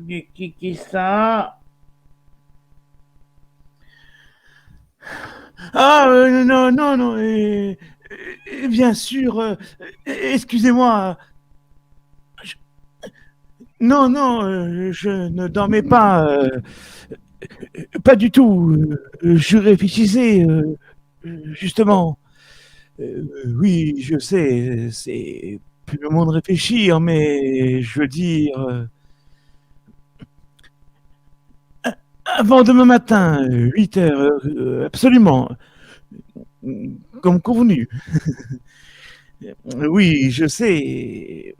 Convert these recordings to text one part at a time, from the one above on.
Qui ça? Ah, non, non, non, bien sûr, excusez-moi. je- non, non, je ne dormais pas, pas du tout. Je réfléchissais, justement. Oui, je sais, c'est plus le moment de réfléchir, mais je veux dire, avant demain matin, 8 heures, absolument, comme convenu. Oui, je sais.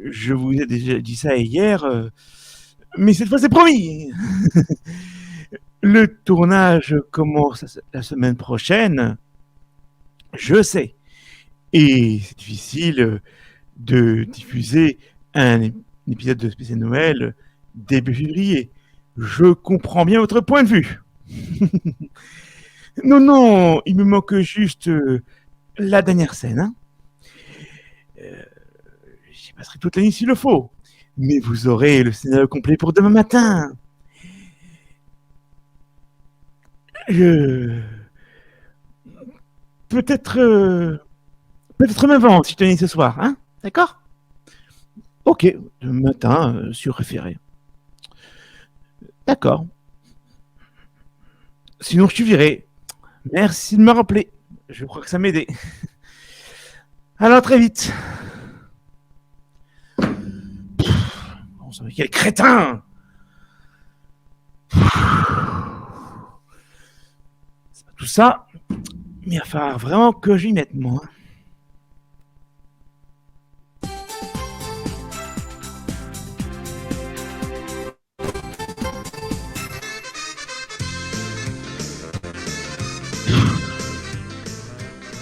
Je vous ai déjà dit ça hier, mais cette fois c'est promis. Le tournage commence la semaine prochaine, je sais. Et c'est difficile de diffuser un épisode de spécial Noël début février. Je comprends bien votre point de vue. Non, non, il me manque juste la dernière scène. Hein. Euh, J'y passerai toute la nuit s'il le faut. Mais vous aurez le scénario complet pour demain matin. Je... Peut-être... peut-être même avant, si je tenais ce soir. Hein. D'accord. Ok, demain matin, sur référé. D'accord. Sinon, je te virai. Merci de me rappeler. Je crois que ça m'aidait. Alors, très vite. On s'en quel crétin. C'est pas tout ça. Mais il va falloir vraiment que j'y mette, moi.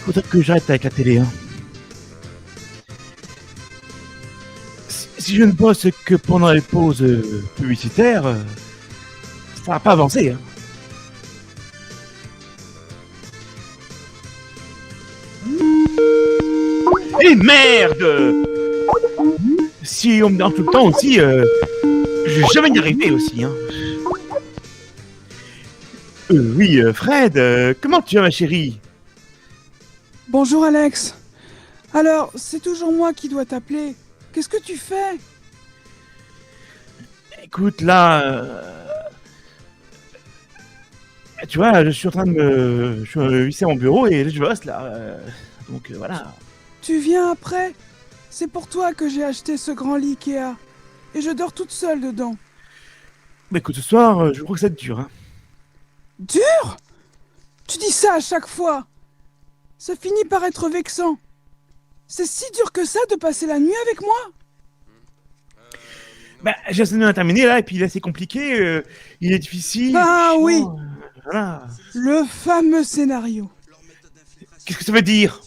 Faudrait que j'arrête avec la télé. Hein. Si je ne bosse que pendant les pauses publicitaires, ça va pas avancer. Hein. Et merde. Si on me donne tout le temps aussi, je vais jamais y arriver aussi. Hein. Oui, Fred, comment tu vas, ma chérie? Bonjour Alex. Alors, c'est toujours moi qui dois t'appeler. Qu'est-ce que tu fais? Écoute, là, tu vois, je suis en train de me... Je suis ici à mon bureau et là, je bosse, là. Donc, voilà. Tu viens après? C'est pour toi que j'ai acheté ce grand lit Ikea. Et je dors toute seule dedans. Mais écoute, ce soir, je crois que ça te dure. Hein. Dur? Tu dis ça à chaque fois. Ça finit par être vexant. C'est si dur que ça de passer la nuit avec moi? Bah, j'ai un terminé, là, et puis là, c'est compliqué. Il est difficile. Ah oui, Chiant, voilà. le fameux scénario. Qu'est-ce que ça veut dire?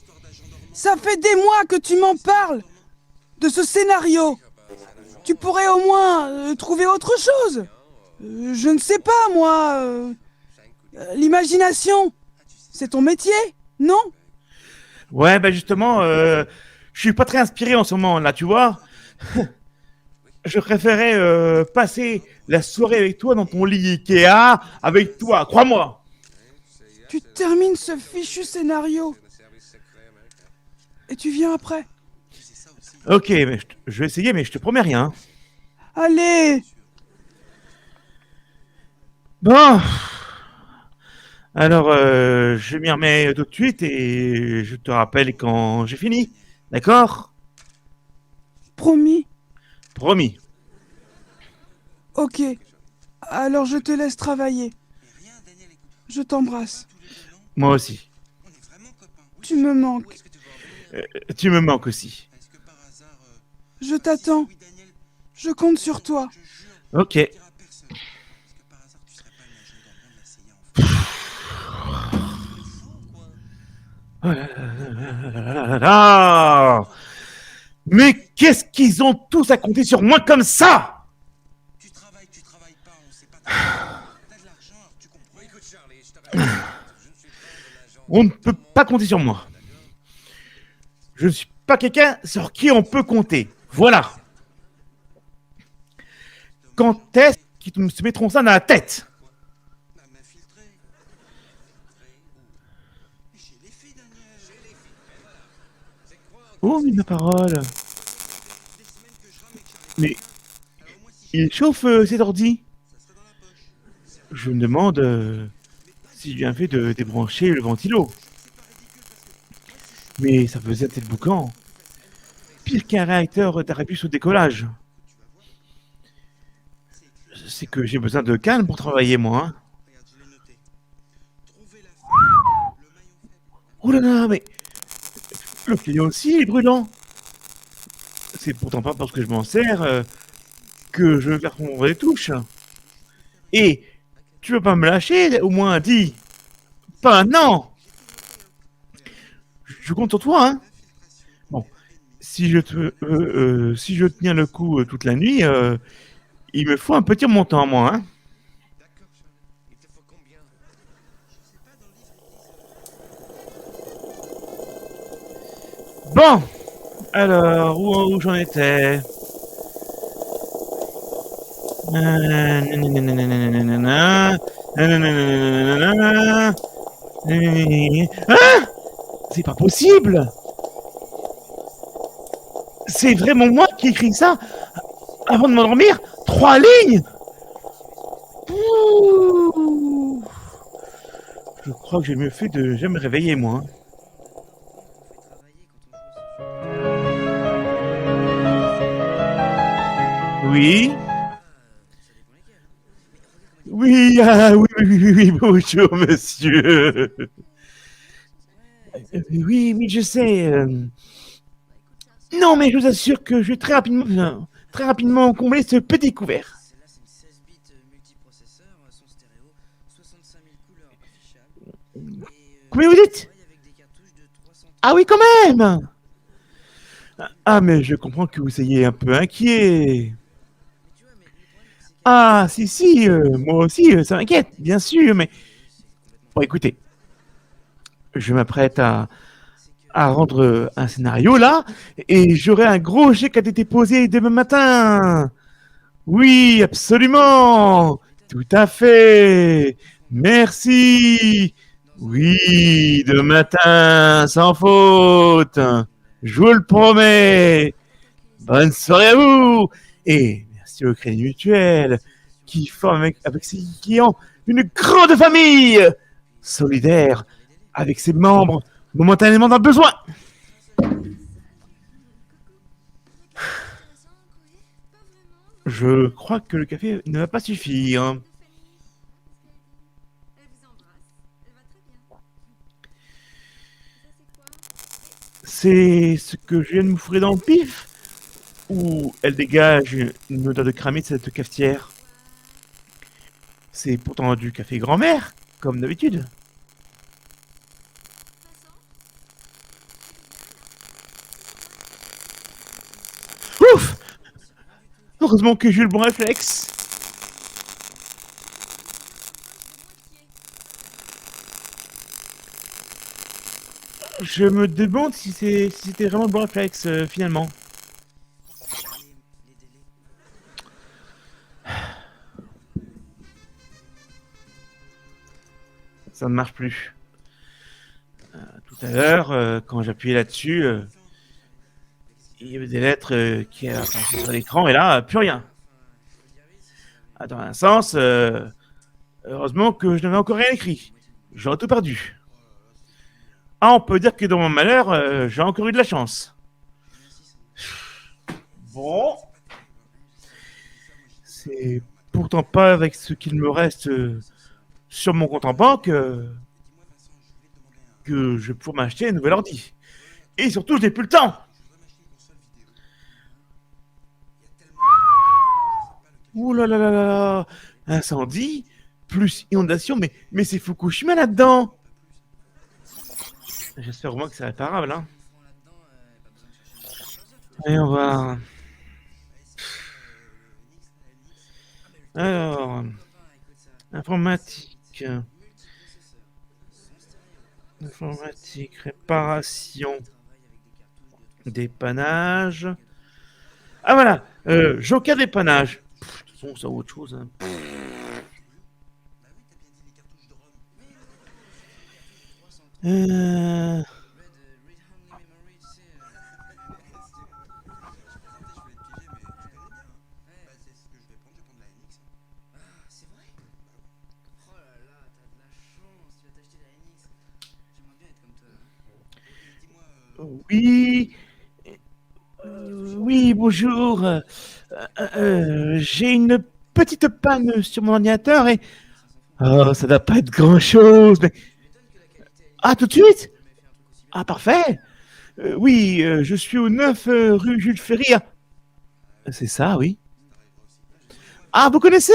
Ça fait des mois que tu m'en parles de ce scénario. Tu pourrais au moins trouver autre chose. Je ne sais pas, moi. L'imagination. C'est ton métier, non? Ouais, bah justement, je suis pas très inspiré en ce moment, là, tu vois. Je préférais passer la soirée avec toi dans ton lit Ikea, avec toi, crois-moi. Tu termines ce fichu scénario. Et tu viens après. Ok, mais je vais essayer, mais je te promets rien. Allez! Bon, alors je m'y remets tout de suite et je te rappelle quand j'ai fini. D'accord? Promis. Promis. Ok. Alors je te laisse travailler. Je t'embrasse. Moi aussi. Tu me manques. Tu me manques aussi. Je t'attends. Je compte sur toi. Ok. Oh là là. Mais qu'est-ce qu'ils ont tous à compter sur moi comme ça? On ne peut pas compter sur moi. Je ne suis pas quelqu'un sur qui on peut compter. Voilà. Quand est-ce qu'ils se mettront ça dans la tête? Oh, mais ma parole. Mais il chauffe cet ordi. Je me demande si j'ai bien fait de débrancher le ventilo. Mais ça faisait peut-être boucan. Pire qu'un réacteur d'arrêt au décollage. C'est que j'ai besoin de calme pour travailler, moi. Hein. Oh là là, mais le crayon aussi est brûlant. C'est pourtant pas parce que je m'en sers que je veux faire fondre les touches. Et tu veux pas me lâcher, au moins, dis. Pas maintenant. Je compte sur toi, hein. Bon, si je tiens le coup toute la nuit, il me faut un petit montant, moi, hein. Bon, alors, où j'en étais? Ah! C'est pas possible! C'est vraiment moi qui écris ça avant de m'endormir? 3 lignes! Ouh. Je crois que j'ai mieux fait de jamais me réveiller, moi. Oui? Oui, ah, oui, oui, oui, oui, bonjour, monsieur. Oui, oui, je sais. Non, mais je vous assure que je vais très rapidement combler ce petit couvert. Combien vous dites? Ah oui, quand même! Ah, mais je comprends que vous soyez un peu inquiet. Ah, si, si, moi aussi, ça m'inquiète, bien sûr, mais... Bon, écoutez, je m'apprête à rendre un scénario, là, et j'aurai un gros chèque à déposer demain matin. Oui, absolument. Tout à fait. Merci. Oui, demain matin, sans faute. Je vous le promets. Bonne soirée à vous. Et merci au Crédit Mutuel qui forme avec ses clients une grande famille solidaire avec ses membres momentanément dans le besoin. Je crois que le café ne va pas suffire. C'est ce que je viens de me fourrer dans le pif? Ou elle dégage une odeur de cramé de cette cafetière? C'est pourtant du café grand-mère, comme d'habitude. Ouf! Heureusement que j'ai eu le bon réflexe. Je me demande si c'était vraiment le bon réflexe, finalement. Ça ne marche plus. Tout à l'heure, quand j'appuyais là-dessus, il y avait des lettres qui apparaissaient sur l'écran, et là, plus rien. Ah, dans un sens, heureusement que je n'avais encore rien écrit. J'aurais tout perdu. Ah, on peut dire que dans mon malheur, j'ai encore eu de la chance. Bon. C'est pourtant pas avec ce qu'il me reste sur mon compte en banque que je vais pouvoir m'acheter un nouvel ordi. Et surtout, je n'ai plus le temps. Ouh là là là là. Incendie, plus inondation, mais c'est Fukushima là-dedans. J'espère au moins que c'est réparable, hein. Allez, on va... Alors... Informatique... Informatique, réparation... Dépannage... Ah voilà, Joker dépannage. De toute Bon, ça ou autre chose. Hein. Euh... Oui, oui, bonjour. J'ai une petite panne sur mon ordinateur et... Oh, ça doit pas être grand-chose, mais... Ah, tout de suite? Ah, parfait. Oui, je suis au 9 rue Jules Ferry. C'est ça, oui. Ah, vous connaissez?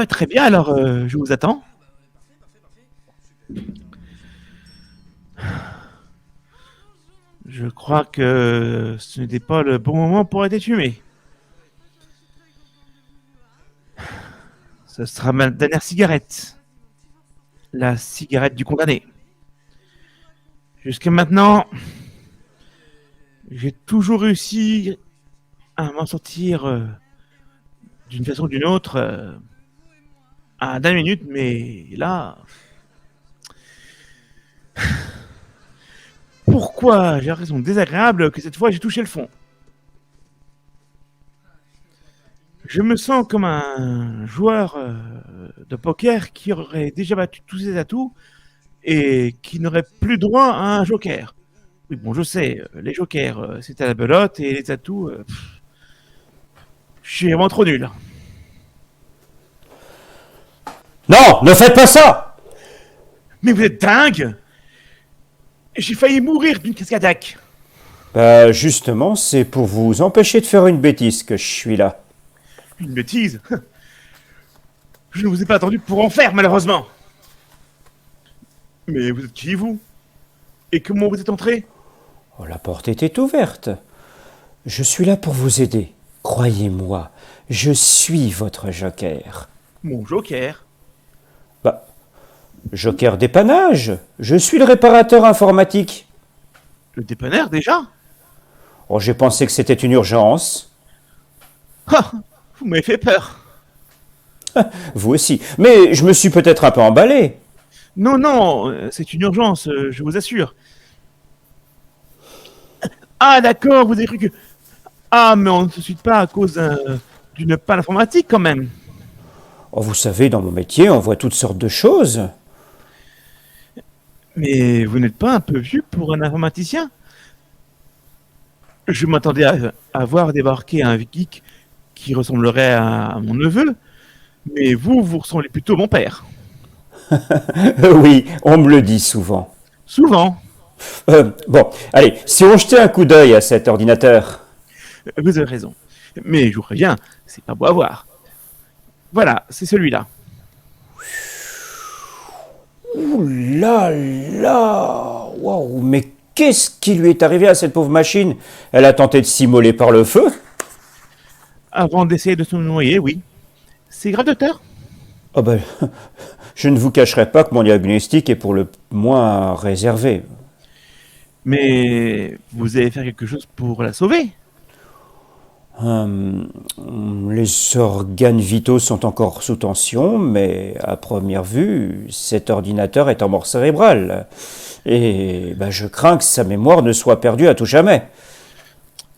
Très bien, alors je vous attends. Je crois que ce n'était pas le bon moment pour être fumé. Ce sera ma dernière cigarette. La cigarette du condamné. Jusqu'à maintenant, j'ai toujours réussi à m'en sortir d'une façon ou d'une autre à la minute, mais là... Pourquoi j'ai raison désagréable que cette fois j'ai touché le fond? Je me sens comme un joueur de poker qui aurait déjà battu tous ses atouts et qui n'aurait plus droit à un joker. Oui, bon, je sais, les jokers, c'est à la belote et les atouts, je suis vraiment trop nul. Non, ne faites pas ça! Mais vous êtes dingue! J'ai failli mourir d'une cascadaque. Bah, justement, c'est pour vous empêcher de faire une bêtise que je suis là. Une bêtise? Je ne vous ai pas attendu pour en faire, malheureusement. Mais vous êtes qui, vous? Et comment vous êtes entré? Oh, la porte était ouverte. Je suis là pour vous aider. Croyez-moi, je suis votre joker. Mon joker? Bah, joker dépannage. Je suis le réparateur informatique. Le dépanneur, déjà? Oh, j'ai pensé que c'était une urgence. Ah, vous m'avez fait peur. Vous aussi. Mais je me suis peut-être un peu emballé. Non, non, c'est une urgence, je vous assure. Ah, d'accord, vous avez cru que... Ah, mais on ne se suit pas à cause d'une panne informatique, quand même. Oh, vous savez, dans mon métier, on voit toutes sortes de choses. Mais vous n'êtes pas un peu vieux pour un informaticien? Je m'attendais à voir débarquer un geek qui ressemblerait à mon neveu, mais vous ressemblez plutôt à mon père. Oui, on me le dit souvent. Souvent. Bon, allez, si on jetait un coup d'œil à cet ordinateur. Vous avez raison. Mais je vous préviens, c'est pas beau à voir. Voilà, c'est celui-là. Ouh là là! Waouh, mais qu'est-ce qui lui est arrivé à cette pauvre machine? Elle a tenté de s'immoler par le feu? Avant d'essayer de se noyer, oui. C'est grave, docteur? Oh ben, je ne vous cacherai pas que mon diagnostic est pour le moins réservé. Mais vous allez faire quelque chose pour la sauver? Les organes vitaux sont encore sous tension, mais à première vue, cet ordinateur est en mort cérébrale. Et ben, je crains que sa mémoire ne soit perdue à tout jamais.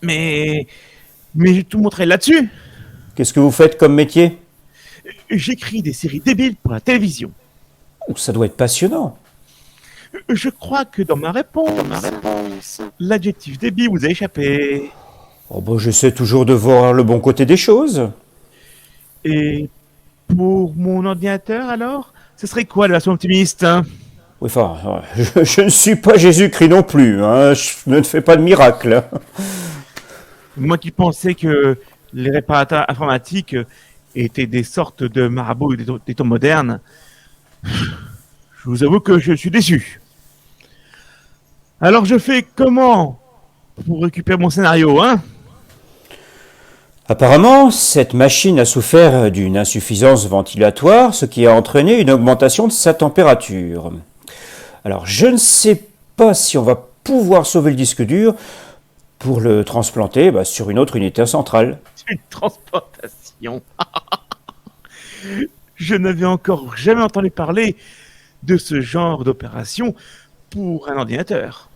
Mais j'ai tout montré là-dessus. Qu'est-ce que vous faites comme métier? J'écris des séries débiles pour la télévision. Oh, ça doit être passionnant. Je crois que dans ma réponse, l'adjectif débile vous a échappé. Oh ben, j'essaie toujours de voir le bon côté des choses. Et pour mon ordinateur, alors, ce serait quoi la version optimiste, hein? Oui, enfin, je ne suis pas Jésus-Christ non plus, hein. Je ne fais pas de miracle. Moi qui pensais que les réparateurs informatiques étaient des sortes de marabouts des temps modernes, je vous avoue que je suis déçu. Alors je fais comment pour récupérer mon scénario, hein? Apparemment, cette machine a souffert d'une insuffisance ventilatoire, ce qui a entraîné une augmentation de sa température. Alors, je ne sais pas si on va pouvoir sauver le disque dur pour le transplanter sur une autre unité centrale. Une transplantation. Je n'avais encore jamais entendu parler de ce genre d'opération pour un ordinateur.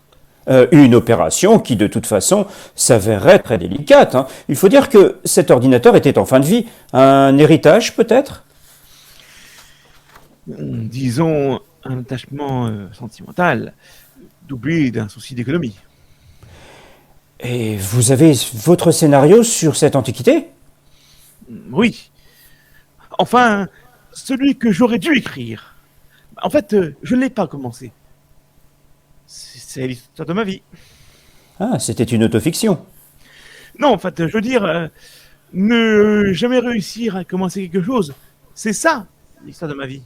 Une opération qui, de toute façon, s'avérerait très délicate, hein. Il faut dire que cet ordinateur était en fin de vie. Un héritage, peut-être? Disons un attachement sentimental, doublé d'un souci d'économie. Et vous avez votre scénario sur cette antiquité? Oui. Enfin, celui que j'aurais dû écrire. En fait, je ne l'ai pas commencé. C'est l'histoire de ma vie. Ah, c'était une autofiction. Non, en fait, je veux dire, ne jamais réussir à commencer quelque chose, c'est ça, l'histoire de ma vie.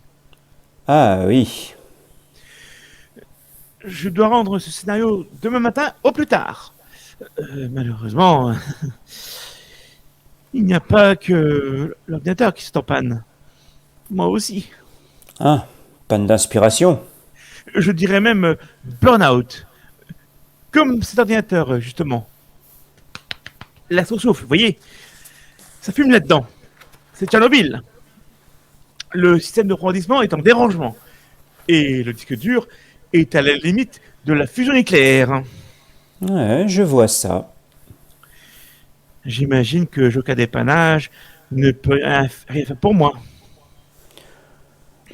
Ah oui. Je dois rendre ce scénario demain matin au plus tard. Malheureusement, il n'y a pas que l'ordinateur qui est en panne. Moi aussi. Ah, panne d'inspiration. Je dirais même burn-out. Comme cet ordinateur, justement. La surchauffe, vous voyez, ça fume là-dedans. C'est Tchernobyl. Le système de refroidissement est en dérangement. Et le disque dur est à la limite de la fusion nucléaire. Ouais, je vois ça. J'imagine que Joka Dépannage ne peut rien faire pour moi.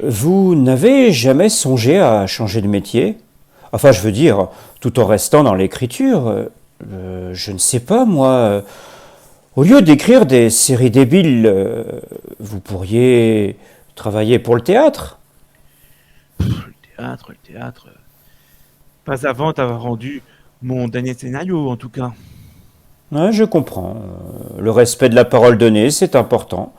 Vous n'avez jamais songé à changer de métier? Enfin, je veux dire, tout en restant dans l'écriture. Je ne sais pas, moi. Au lieu d'écrire des séries débiles, vous pourriez travailler pour le théâtre? Le théâtre. Pas avant d'avoir rendu mon dernier scénario, en tout cas. Ouais, je comprends. Le respect de la parole donnée, c'est important.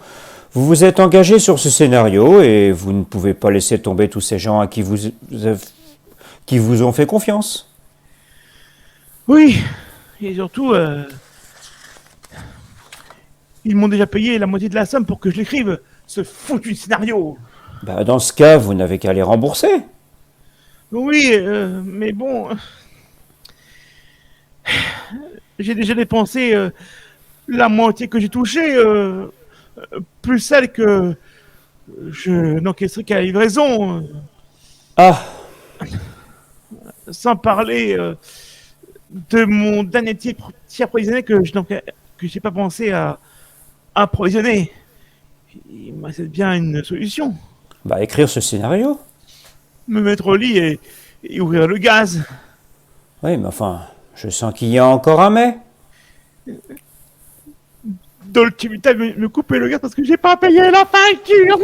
Vous vous êtes engagé sur ce scénario et vous ne pouvez pas laisser tomber tous ces gens à qui vous ont fait confiance. Oui, et surtout, ils m'ont déjà payé la moitié de la somme pour que je l'écrive, ce foutu scénario. Bah, dans ce cas, vous n'avez qu'à les rembourser. Oui, mais bon, j'ai déjà dépensé la moitié que j'ai touchée, plus celle que je n'encaisserai qu'à la livraison, Ah, sans parler de mon dernier tiers provisionné que j'ai pas pensé à approvisionner. Il me reste bien une solution. bah écrire ce scénario. Me mettre au lit et ouvrir le gaz. Oui, mais enfin, je sens qu'il y a encore un mais. Dolce Vita me couper le gaz parce que j'ai pas payé la facture.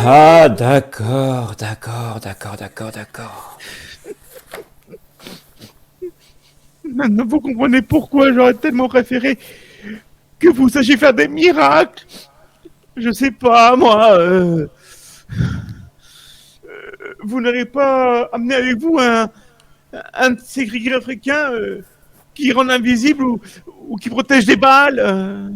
Ah, d'accord, d'accord, d'accord, d'accord, d'accord. Maintenant, vous comprenez pourquoi j'aurais tellement préféré que vous sachiez faire des miracles. Je sais pas, moi. Vous n'allez pas amener avec vous un de ces gris africains qui rend invisible ou qui protège des balles.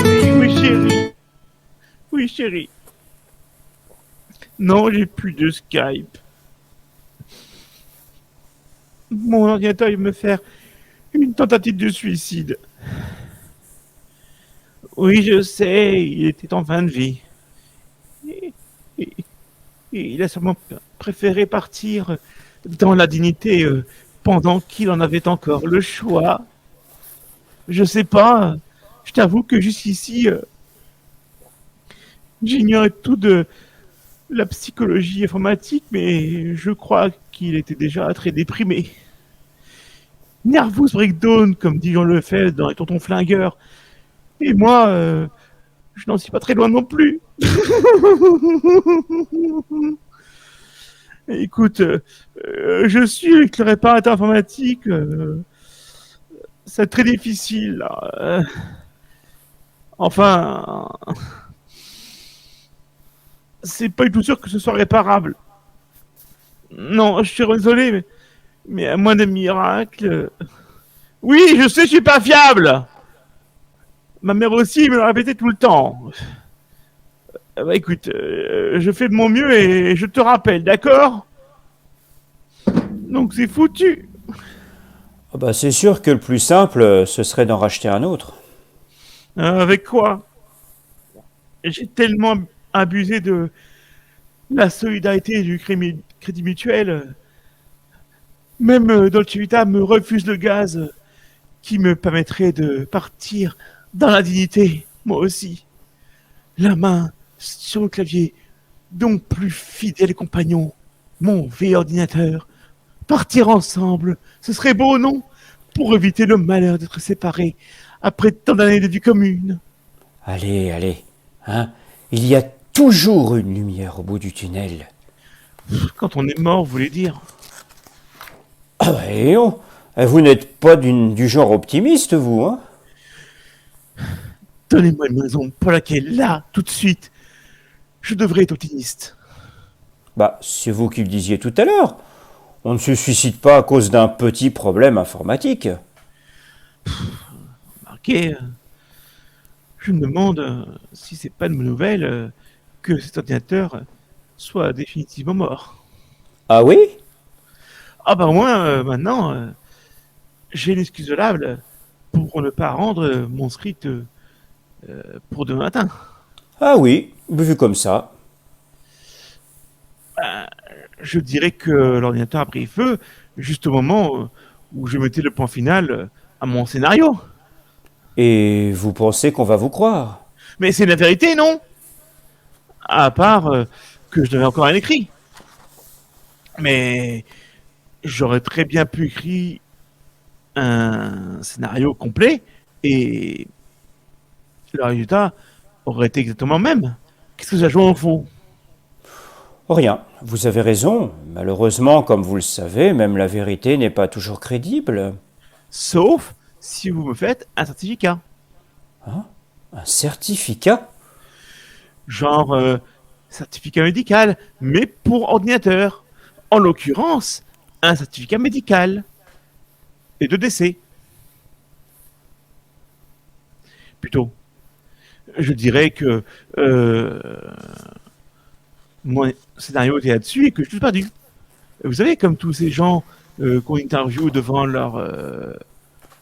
Oui, oui, chérie. Oui, chérie. Non, j'ai plus de Skype. Mon ordinateur, il me faire une tentative de suicide. Oui, je sais, il était en fin de vie. Et- et- et il a sûrement préféré partir dans la dignité pendant qu'il en avait encore le choix. Je sais pas, je t'avoue que jusqu'ici, j'ignorais tout de la psychologie informatique, mais je crois qu'il était déjà très déprimé. Nervous breakdown, comme dit Jean Lefebvre dans Les Tontons Flingueurs. Et moi, je n'en suis pas très loin non plus. Écoute, je suis avec le réparateur informatique. C'est très difficile, là. Enfin, c'est pas du tout sûr que ce soit réparable. Non, je suis désolé, mais à moins de miracles. Oui, je sais, je suis pas fiable. Ma mère aussi me l'a répété tout le temps. Bah écoute, je fais de mon mieux et je te rappelle, d'accord? Donc c'est foutu. Ah bah, c'est sûr que le plus simple, ce serait d'en racheter un autre. Avec quoi? J'ai tellement abusé de la solidarité et du crédit mutuel. Même Dolce Vita me refuse le gaz qui me permettrait de partir dans la dignité, moi aussi. La main sur le clavier, donc plus fidèle compagnon, mon vieil ordinateur. Partir ensemble, ce serait beau, non? Pour éviter le malheur d'être séparés après tant d'années de vie commune. Allez, allez, hein? Il y a toujours une lumière au bout du tunnel. Quand on est mort, vous voulez dire? Ah bah, et oh, vous n'êtes pas du genre optimiste, vous, hein? Donnez-moi une raison pour laquelle, là, tout de suite, je devrais être optimiste. Bah, c'est vous qui le disiez tout à l'heure. On ne se suicide pas à cause d'un petit problème informatique. Marqué, je me demande si c'est pas de bonne nouvelle que cet ordinateur soit définitivement mort. Ah oui? Ah bah moi, maintenant, j'ai l'excuse valable pour ne pas rendre mon script pour demain matin. Ah oui, vu comme ça. Je dirais que l'ordinateur a pris feu juste au moment où je mettais le point final à mon scénario. Et vous pensez qu'on va vous croire? Mais c'est la vérité, non? À part que je n'avais encore rien écrit. Mais j'aurais très bien pu écrire un scénario complet et le résultat aurait été exactement le même. Qu'est-ce que ça joue en fond? Rien, vous avez raison. Malheureusement, comme vous le savez, même la vérité n'est pas toujours crédible. Sauf si vous me faites un certificat. Un certificat? Genre certificat médical, mais pour ordinateur. En l'occurrence, un certificat médical et de décès. Plutôt. Je dirais que mon scénario était là-dessus et que je suis perdu. Vous savez, comme tous ces gens qu'on interviewe devant leur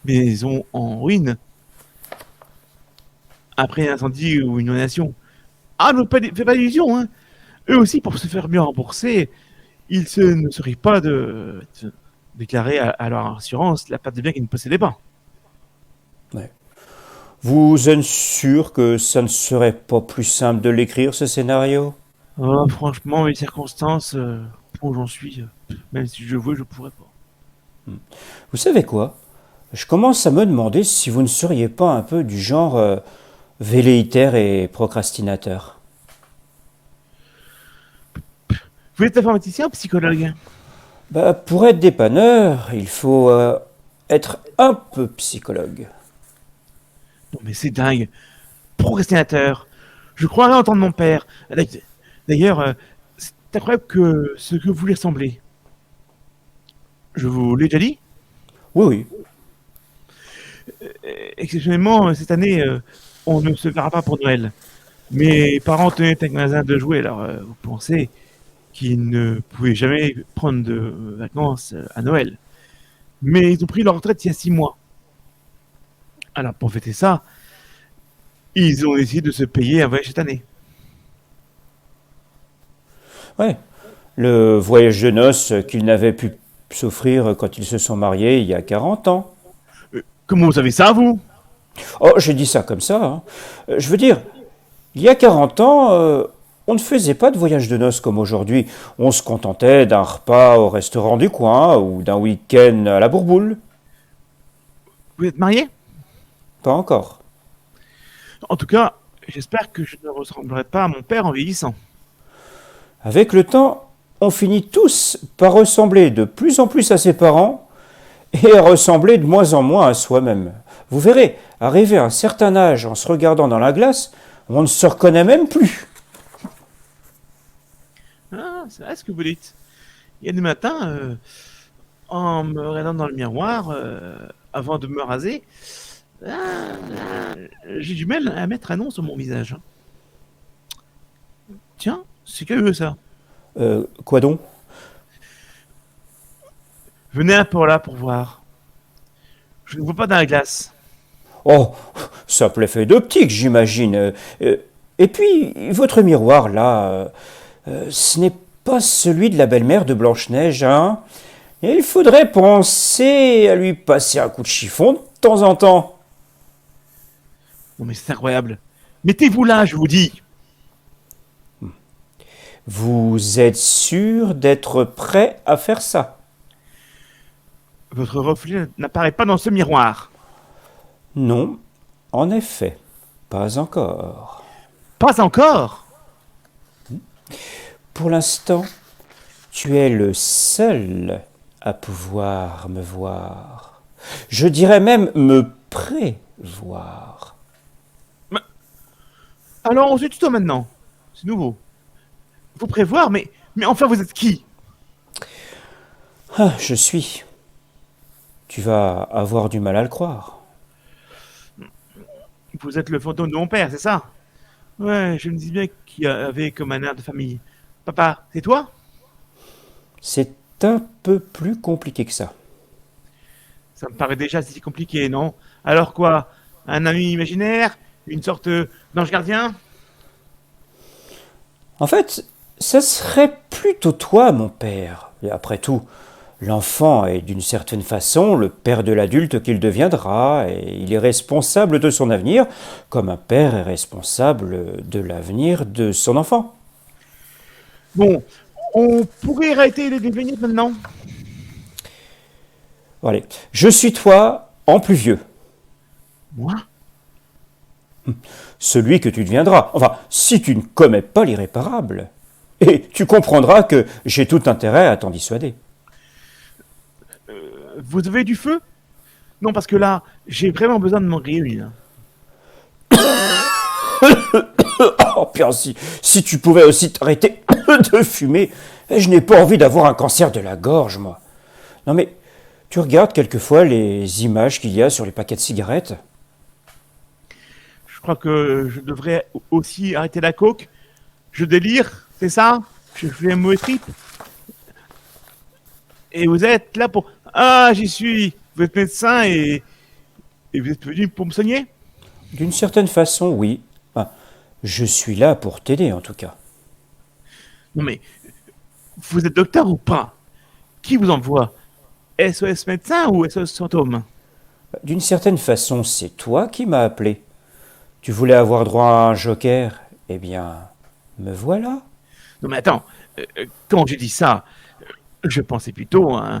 maison en ruine après un incendie ou une inondation. Ah, ne faites pas d'illusions, hein. Eux aussi, pour se faire mieux rembourser, ne seraient pas de déclarer à leur assurance la perte de biens qu'ils ne possédaient pas. Ouais. Vous êtes sûr que ça ne serait pas plus simple de l'écrire, ce scénario? Franchement, les circonstances où j'en suis, même si je veux, je pourrais pas. Vous savez quoi? Je commence à me demander si vous ne seriez pas un peu du genre velléitaire et procrastinateur. Vous êtes informaticien ou psychologue? Bah, pour être dépanneur, il faut être un peu psychologue. Non, mais c'est dingue. Procrastinateur. Je croirais entendre mon père. D'ailleurs, c'est incroyable que ce que vous lui ressemblez. Je vous l'ai déjà dit. Oui, oui. Exceptionnellement, cette année, on ne se verra pas pour Noël. Mes parents tenaient un magasin de jouets, alors vous pensez qu'ils ne pouvaient jamais prendre de vacances à Noël. Mais ils ont pris leur retraite il y a 6 mois. Alors pour fêter ça, ils ont essayé de se payer un voyage cette année. Ouais. Le voyage de noces qu'ils n'avaient pu s'offrir quand ils se sont mariés il y a 40 ans. Comment vous savez ça, vous? Oh, j'ai dit ça comme ça, hein. Je veux dire, il y a 40 ans, on ne faisait pas de voyage de noces comme aujourd'hui. On se contentait d'un repas au restaurant du coin ou d'un week-end à la Bourboule. Vous êtes marié? Pas encore. En tout cas, j'espère que je ne ressemblerai pas à mon père en vieillissant. Avec le temps, on finit tous par ressembler de plus en plus à ses parents et à ressembler de moins en moins à soi-même. Vous verrez, arrivé à un certain âge en se regardant dans la glace, on ne se reconnaît même plus. Ah, c'est vrai ce que vous dites. Il y a des matins, en me regardant dans le miroir, avant de me raser, j'ai du mal à mettre un nom sur mon visage. Tiens, c'est curieux ça. Quoi donc? Venez un peu là pour voir. Je ne vois pas dans la glace. Oh, simple effet d'optique, j'imagine. Et puis, votre miroir, là, ce n'est pas celui de la belle-mère de Blanche-Neige, hein? Et il faudrait penser à lui passer un coup de chiffon de temps en temps. Non mais c'est incroyable. Mettez-vous là, je vous dis. Vous êtes sûr d'être prêt à faire ça? Votre reflet n'apparaît pas dans ce miroir. Non, en effet, pas encore. Pas encore. Pour l'instant, tu es le seul à pouvoir me voir. Je dirais même me prévoir. Alors on se tutoie maintenant. C'est nouveau. Faut prévoir, mais enfin vous êtes qui? Ah, je suis. Tu vas avoir du mal à le croire. Vous êtes le fantôme de mon père, c'est ça? Ouais, je me dis bien qu'il avait comme un air de famille. Papa, c'est toi? C'est un peu plus compliqué que ça. Ça me paraît déjà si compliqué, non? Alors quoi? Un ami imaginaire? Une sorte d'ange gardien? En fait, ça serait plutôt toi, mon père. Et après tout, l'enfant est d'une certaine façon le père de l'adulte qu'il deviendra, et il est responsable de son avenir, comme un père est responsable de l'avenir de son enfant. Bon, on pourrait arrêter les vignettes maintenant. Allez, je suis toi en plus vieux, Moi? celui que tu deviendras. Enfin, si tu ne commets pas l'irréparable. Et tu comprendras que j'ai tout intérêt à t'en dissuader. Vous avez du feu? Non, parce que là, j'ai vraiment besoin de m'en griller une. Oh, Pierre, si tu pouvais aussi t'arrêter de fumer, je n'ai pas envie d'avoir un cancer de la gorge, moi. Non mais, tu regardes quelquefois les images qu'il y a sur les paquets de cigarettes? Je crois que je devrais aussi arrêter la coke. Je délire, c'est ça? Je fais un mauvais trip. Et vous êtes là pour... Ah, j'y suis. Vous êtes médecin et vous êtes venu pour me soigner? D'une certaine façon, oui. Enfin, je suis là pour t'aider, en tout cas. Non mais, vous êtes docteur ou pas? Qui vous envoie? SOS médecin ou SOS fantôme? D'une certaine façon, c'est toi qui m'as appelé. Tu voulais avoir droit à un joker? Eh bien, me voilà. Non mais attends, quand j'ai dit ça, je pensais plutôt à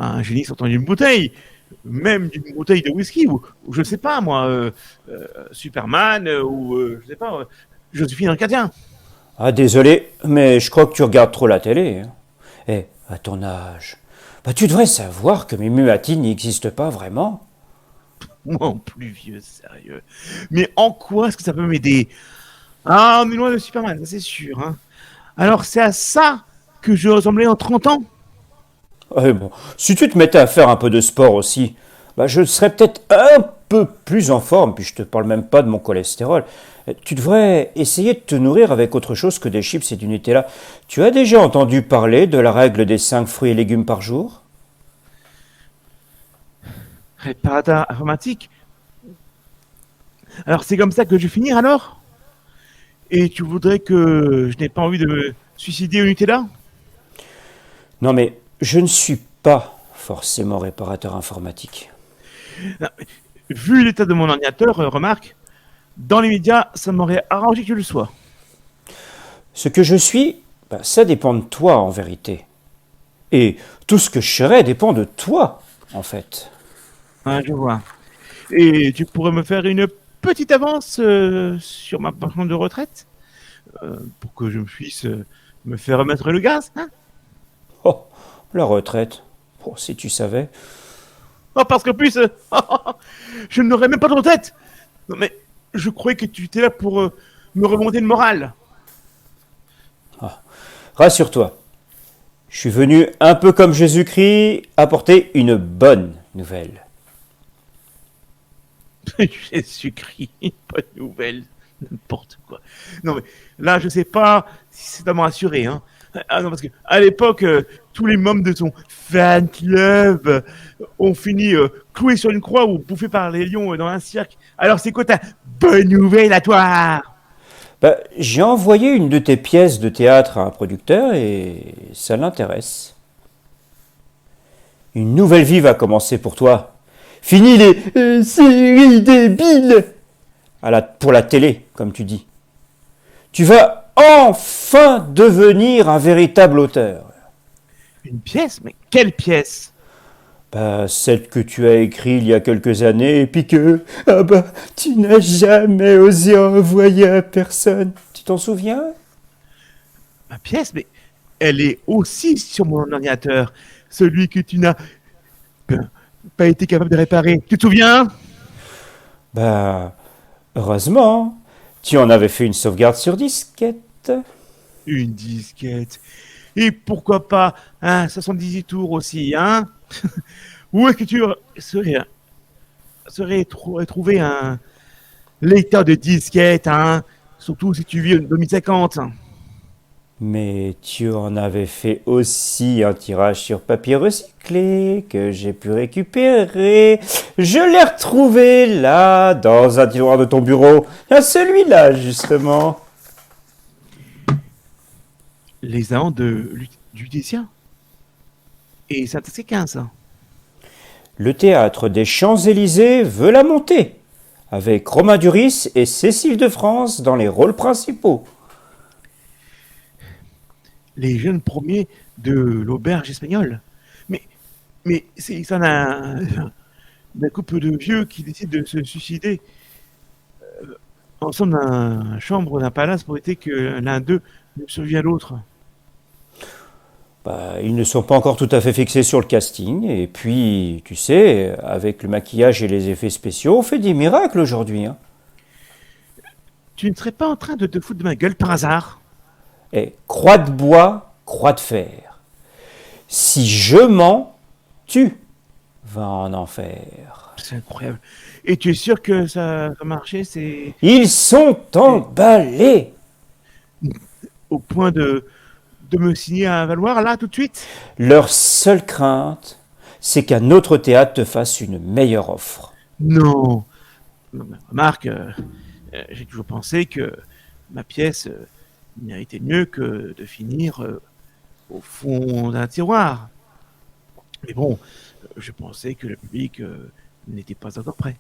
un génie sortant d'une bouteille. Même d'une bouteille de whisky ou je sais pas moi, Superman je sais pas, Joséphine Arcadien. Ah, désolé, mais je crois que tu regardes trop la télé, hein. Eh, à ton âge, tu devrais savoir que mes muatines n'existent pas vraiment. Moi en plus vieux, sérieux. Mais en quoi est-ce que ça peut m'aider? Ah, on est loin de Superman, ça c'est sûr. Hein. Alors c'est à ça que je ressemblais en 30 ans? Ouais, bon, si tu te mettais à faire un peu de sport aussi, je serais peut-être un peu plus en forme, puis je te parle même pas de mon cholestérol. Tu devrais essayer de te nourrir avec autre chose que des chips et du Nutella. Tu as déjà entendu parler de la règle des 5 fruits et légumes par jour? Réparateur informatique. Alors c'est comme ça que je vais finir alors? Et tu voudrais que je n'ai pas envie de me suicider au Nutella? Non mais je ne suis pas forcément réparateur informatique. Non, vu l'état de mon ordinateur, remarque, dans les médias, ça m'aurait arrangé que je le sois. Ce que je suis, ça dépend de toi en vérité. Et tout ce que je serai dépend de toi, en fait. Ah, je vois. Et tu pourrais me faire une petite avance sur ma pension de retraite pour que je puisse me faire remettre le gaz, hein? Oh, la retraite. Oh, si tu savais. Oh, parce qu'en plus, je n'aurais même pas de retraite. Non, mais je croyais que tu étais là pour me remonter le moral. Rassure-toi. Je suis venu un peu comme Jésus-Christ apporter une bonne nouvelle. Jésus-Christ, pas de nouvelles, n'importe quoi. Non mais là, je sais pas si c'est à me rassurer, hein. Ah non, parce que à l'époque, tous les membres de son fan club ont fini cloués sur une croix ou bouffés par les lions dans un cirque. Alors c'est quoi ta bonne nouvelle à toi? Bah, j'ai envoyé une de tes pièces de théâtre à un producteur et ça l'intéresse. Une nouvelle vie va commencer pour toi. Fini les séries débiles pour la télé, comme tu dis. Tu vas enfin devenir un véritable auteur. Une pièce? Mais quelle pièce? Bah, celle que tu as écrite il y a quelques années et puis que tu n'as jamais osé envoyer à personne. Tu t'en souviens? Ma pièce? Mais elle est aussi sur mon ordinateur. Celui que tu n'as pas été capable de réparer. Tu te souviens? Bah, heureusement, tu en avais fait une sauvegarde sur disquette. Une disquette. Et pourquoi pas un 78 tours aussi, hein? Où est-ce que tu serais trouvé un lecteur de disquette, hein? Surtout si tu vis en 2050. Mais tu en avais fait aussi un tirage sur papier recyclé que j'ai pu récupérer. Je l'ai retrouvé là, dans un tiroir de ton bureau. Ah, celui-là, justement. Les ans de Ludicien. Et ça, c'est 15. Le théâtre des Champs-Élysées veut la monter, avec Romain Duris et Cécile de France dans les rôles principaux. Les jeunes premiers de l'auberge espagnole. Mais c'est ça d'un couple de vieux qui décident de se suicider ensemble dans la chambre d'un palace pour éviter que l'un d'eux ne survive à l'autre. Bah, ils ne sont pas encore tout à fait fixés sur le casting. Et puis, tu sais, avec le maquillage et les effets spéciaux, on fait des miracles aujourd'hui. Hein. Tu ne serais pas en train de te foutre de ma gueule par hasard? Et croix de bois, croix de fer. Si je mens, tu vas en enfer. C'est incroyable. Et tu es sûr que ça va marcher? Ils sont emballés. Au point de me signer à Valoir, là, tout de suite? Leur seule crainte, c'est qu'un autre théâtre te fasse une meilleure offre. Non. Non, mais remarque, j'ai toujours pensé que ma pièce méritait mieux que de finir au fond d'un tiroir. Mais bon, je pensais que le public n'était pas encore prêt.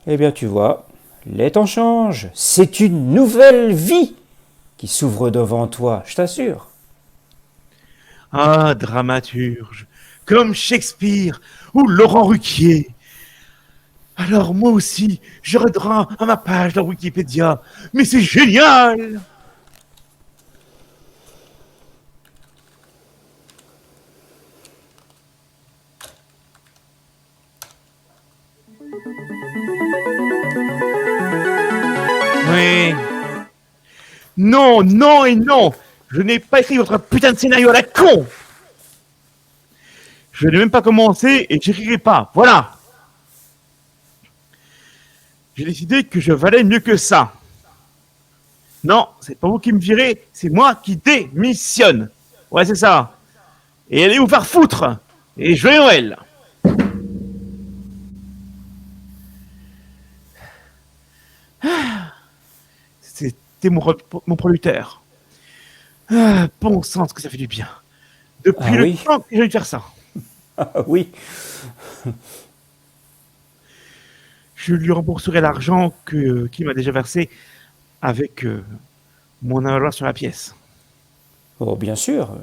Eh bien, tu vois, les temps changent. C'est une nouvelle vie qui s'ouvre devant toi, je t'assure. Ah, dramaturge, comme Shakespeare ou Laurent Ruquier. Alors moi aussi, j'aurai droit à ma page dans Wikipédia. Mais c'est génial! Oui. Non, non et non! Je n'ai pas écrit votre putain de scénario à la con! Je n'ai même pas commencé et j'écrirai pas. Voilà! J'ai décidé que je valais mieux que ça. Non, c'est pas vous qui me virez, c'est moi qui démissionne. Ouais, c'est ça. Et allez vous faire foutre! Et joyeux Noël! C'était mon producteur. Ah, bon sens que ça fait du bien. Depuis le temps que j'ai envie de faire ça. Ah oui. Je lui rembourserai l'argent qu'il m'a déjà versé avec mon avaloir sur la pièce. Oh, bien sûr.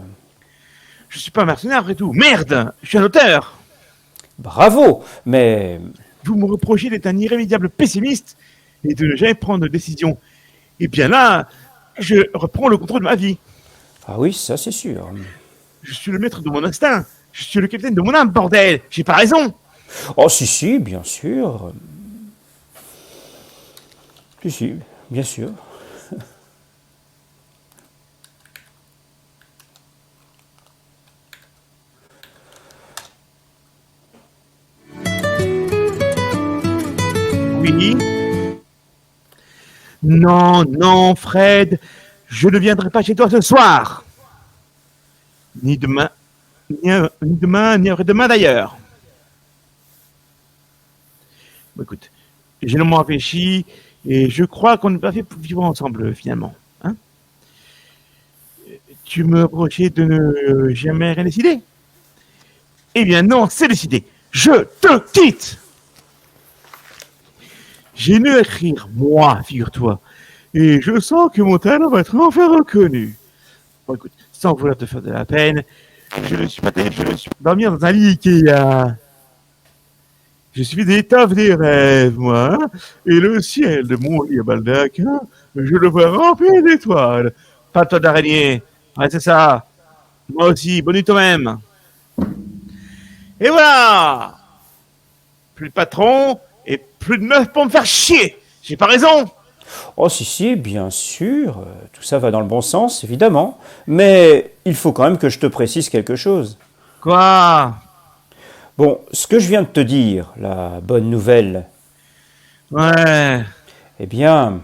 Je suis pas un mercenaire après tout. Merde! Je suis un auteur! Bravo, mais... Vous me reprochez d'être un irrémédiable pessimiste et de ne jamais prendre de décision. Et bien là, je reprends le contrôle de ma vie. Ah oui, ça c'est sûr. Je suis le maître de mon instinct. Je suis le capitaine de mon âme, bordel! J'ai pas raison! Oh si, bien sûr. Si, bien sûr. Oui. Non, non, Fred, je ne viendrai pas chez toi ce soir. Ni demain, ni demain, ni après-demain d'ailleurs. Bon, écoute, j'ai longuement réfléchi et je crois qu'on n'est pas fait pour vivre ensemble finalement. Hein, tu me reprochais de ne jamais rien décider. Eh bien non, c'est décidé. Je te quitte. J'ai mieux à écrire, moi, figure-toi. Et je sens que mon talent va être enfin reconnu. Bon, écoute, sans vouloir te faire de la peine, je ne suis pas terrible, je ne suis pas dormir dans un lit Ikea. Je suis des étoffes des rêves, moi. Hein, et le ciel de mon lit à baldaquin, je le vois rempli d'étoiles. Pas de toi d'araignée. Ouais, c'est ça. Moi aussi, bonne nuit toi-même. Et voilà. Plus de patron et plus de meufs pour me faire chier. J'ai pas raison. Oh si si, bien sûr, tout ça va dans le bon sens, évidemment. Mais il faut quand même que je te précise quelque chose. Quoi? Bon, ce que je viens de te dire, la bonne nouvelle, Ouais. eh bien,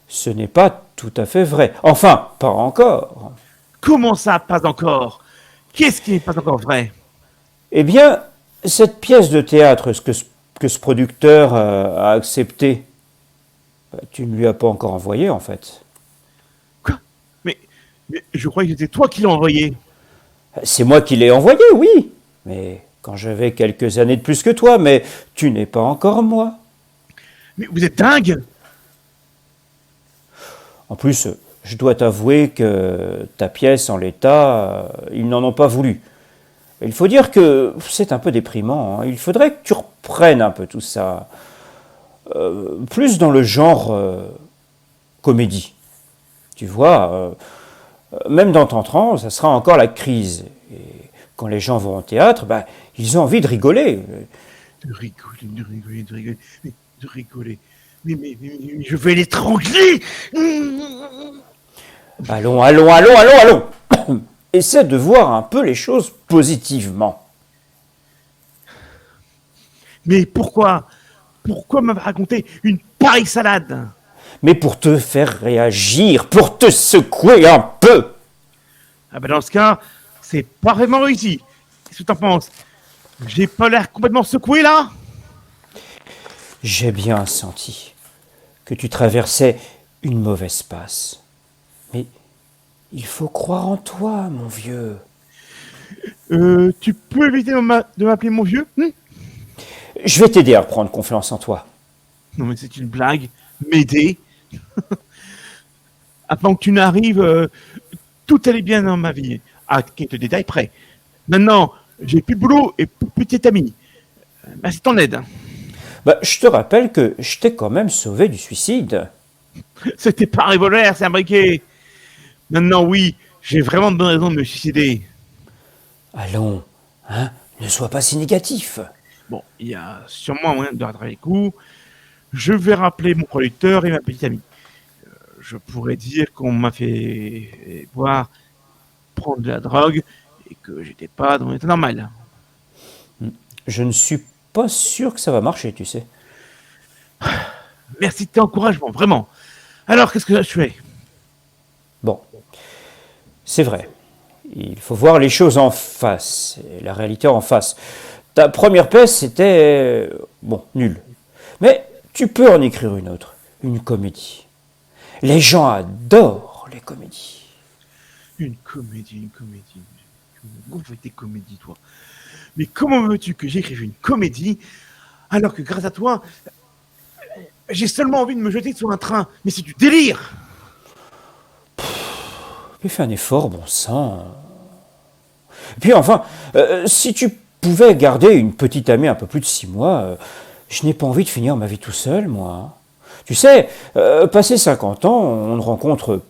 ce n'est pas tout à fait vrai. Enfin, pas encore. Comment ça, pas encore? Qu'est-ce qui n'est pas encore vrai? Eh bien, cette pièce de théâtre que ce producteur a acceptée, bah, tu ne lui as pas encore envoyé en fait. Quoi? Mais je croyais que c'était toi qui l'as envoyé. C'est moi qui l'ai envoyé, oui. Mais quand j'avais quelques années de plus que toi, mais tu n'es pas encore moi. Mais vous êtes dingue? En plus, je dois t'avouer que ta pièce en l'état, ils n'en ont pas voulu. Il faut dire que c'est un peu déprimant. Hein. Il faudrait que tu reprennes un peu tout ça. Plus dans le genre comédie. Tu vois, même dans Tantran, ça sera encore la crise. Et quand les gens vont au théâtre, bah, ils ont envie de rigoler. De rigoler, de rigoler, de rigoler, de rigoler. Mais je vais l'étrangler. Allons, allons, allons, allons, allons. Essaie de voir un peu les choses positivement. Mais pourquoi? Pourquoi m'avoir raconté une pareille salade? Mais pour te faire réagir, pour te secouer un peu. Ah ben dans ce cas, c'est parfaitement réussi. Qu'est-ce que t'en penses? J'ai pas l'air complètement secoué là? J'ai bien senti que tu traversais une mauvaise passe. Mais il faut croire en toi, mon vieux. Tu peux éviter de m'appeler mon vieux? Je vais t'aider à reprendre confiance en toi. Non mais c'est une blague. M'aider? Avant que tu n'arrives, tout allait bien dans ma vie. À quelques détails près. Maintenant, j'ai plus de boulot et plus de petite amie. Merci de ton aide. Bah, je te rappelle que je t'ai quand même sauvé du suicide. C'était pas un revolver, c'est un briquet. Maintenant, oui, j'ai vraiment de bonnes raisons de me suicider. Allons, hein, ne sois pas si négatif. Bon, il y a sûrement un moyen de rattraper les coups. Je vais rappeler mon producteur et ma petite amie. Je pourrais dire qu'on m'a fait boire, prendre de la drogue et que j'étais pas dans mon état normal. Je ne suis pas sûr que ça va marcher, tu sais. Merci de tes encouragements, vraiment. Alors, qu'est-ce que je fais? Bon, c'est vrai. Il faut voir les choses en face, et la réalité en face. Ta première pièce, c'était, bon, nul. Mais tu peux en écrire une autre, une comédie. Les gens adorent les comédies. Une comédie, une comédie. Où va tes comédies, toi? Mais comment veux-tu que j'écrive une comédie alors que grâce à toi, j'ai seulement envie de me jeter sur un train? Mais c'est du délire! Mais fais un effort, bon sang. Et puis enfin, si tu pouvais garder une petite amie un peu plus de 6 mois, je n'ai pas envie de finir ma vie tout seul, moi. Tu sais, passé 50 ans, on ne rencontre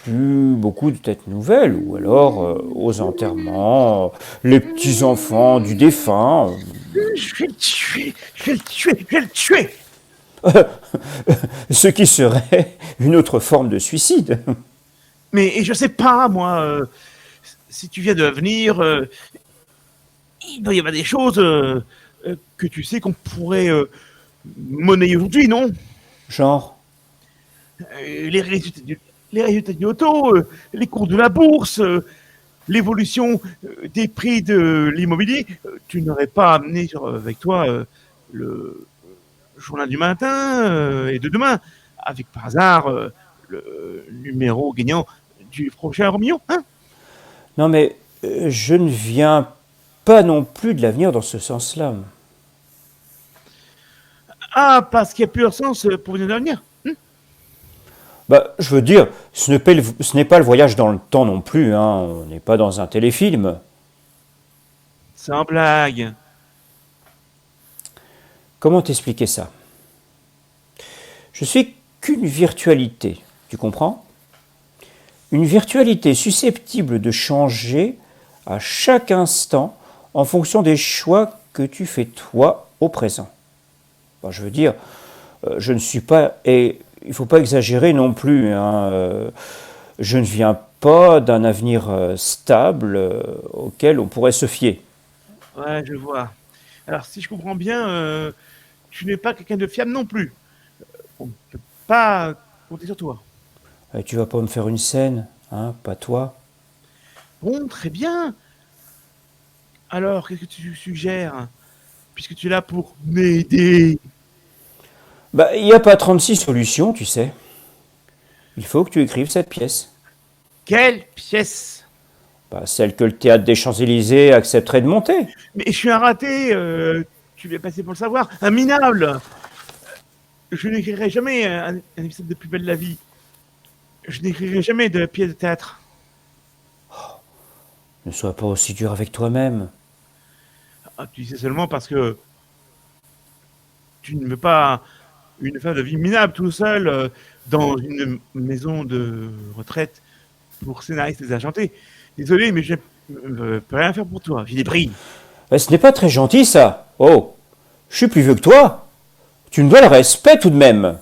plus beaucoup de têtes nouvelles, ou alors aux enterrements, les petits-enfants du défunt. Je vais le tuer! Je vais le tuer! Je vais le tuer! Ce qui serait une autre forme de suicide. Mais je sais pas, moi, si tu viens de venir, il doit y avoir des choses que tu sais qu'on pourrait monnayer aujourd'hui, non? Genre, Les résultats du loto, les cours de la bourse, l'évolution des prix de l'immobilier, tu n'aurais pas amené avec toi le journal du matin et de demain, avec par hasard le numéro gagnant du prochain euro million, hein? Non mais je ne viens pas non plus de l'avenir dans ce sens-là. Ah, parce qu'il n'y a plus de sens pour venir d'avenir. Bah, je veux dire, ce n'est pas le voyage dans le temps non plus, hein. On n'est pas dans un téléfilm. Sans blague. Comment t'expliquer ça? Je suis qu'une virtualité, tu comprends? Une virtualité susceptible de changer à chaque instant en fonction des choix que tu fais toi au présent. Bon, je veux dire, je ne suis pas, et il ne faut pas exagérer non plus, hein, je ne viens pas d'un avenir stable auquel on pourrait se fier. Ouais, je vois. Alors, si je comprends bien, tu n'es pas quelqu'un de fiable non plus. On ne peut pas compter sur toi. Tu vas pas me faire une scène, hein, pas toi. Bon, très bien. Alors, qu'est-ce que tu suggères? Puisque tu es là pour m'aider. Bah, il n'y a pas 36 solutions, tu sais. Il faut que tu écrives cette pièce. Quelle pièce? Bah, celle que le théâtre des Champs-Élysées accepterait de monter. Mais je suis un raté. Tu vas passer pour le savoir. Un minable. Je n'écrirai jamais un épisode de Plus belle la vie. Je n'écrirai jamais de pièce de théâtre. Ne sois pas aussi dur avec toi-même. Ah, tu dis ça seulement parce que tu ne veux pas une fin de vie minable tout seul dans une maison de retraite pour scénaristes désenchantés. Désolé, mais je ne peux rien faire pour toi. J'ai des prix. Ce n'est pas très gentil, ça. Oh, je suis plus vieux que toi. Tu me dois le respect tout de même.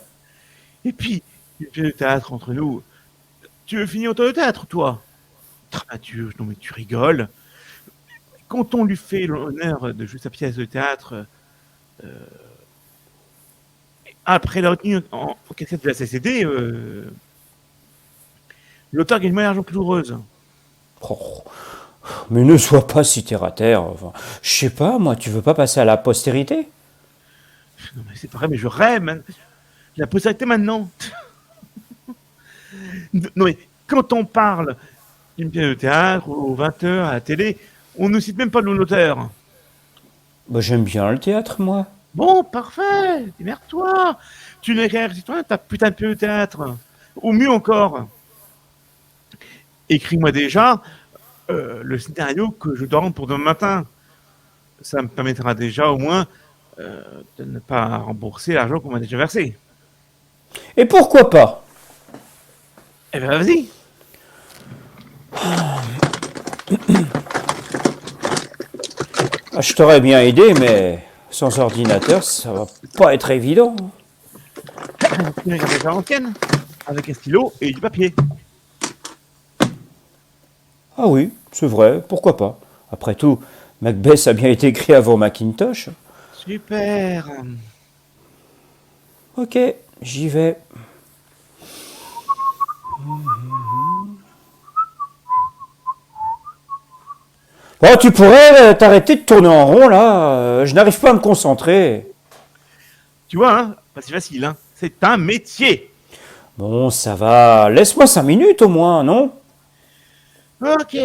Et puis, une pièce de théâtre entre nous. Tu veux finir autant de théâtre, toi? Ah, non, mais tu rigoles. Quand on lui fait l'honneur de jouer sa pièce de théâtre, après la retenue en cassette de la CCD, l'auteur gagne moins d'argent que l'oureuse. Oh, mais ne sois pas si terre à terre. Enfin, je sais pas, moi, tu veux pas passer à la postérité? Non, mais c'est pas vrai, mais je rêve, man. La postérité maintenant. Non, mais quand on parle d'une pièce de théâtre, aux 20h, à la télé, on ne cite même pas le nom de l'auteur. Bah, j'aime bien le théâtre, moi. Bon, parfait, démerde-toi. Tu n'es qu'un citoyen, ta putain de pièce de théâtre. Ou mieux encore, écris-moi déjà le scénario que je dois rendre pour demain matin. Ça me permettra déjà au moins de ne pas rembourser l'argent qu'on m'a déjà versé. Et pourquoi pas? Eh ben vas-y. Ah, je t'aurais bien aidé, mais sans ordinateur, ça va pas être évident. Tu regardes déjà l'ancienne, avec un stylo et du papier. Ah oui, c'est vrai, pourquoi pas. Après tout, Macbeth a bien été écrit avant Macintosh. Super. Ok, j'y vais. Oh, tu pourrais t'arrêter de tourner en rond là, je n'arrive pas à me concentrer. Tu vois, hein, pas si facile, hein. C'est un métier. Bon, ça va, laisse-moi 5 minutes au moins, non? Ok,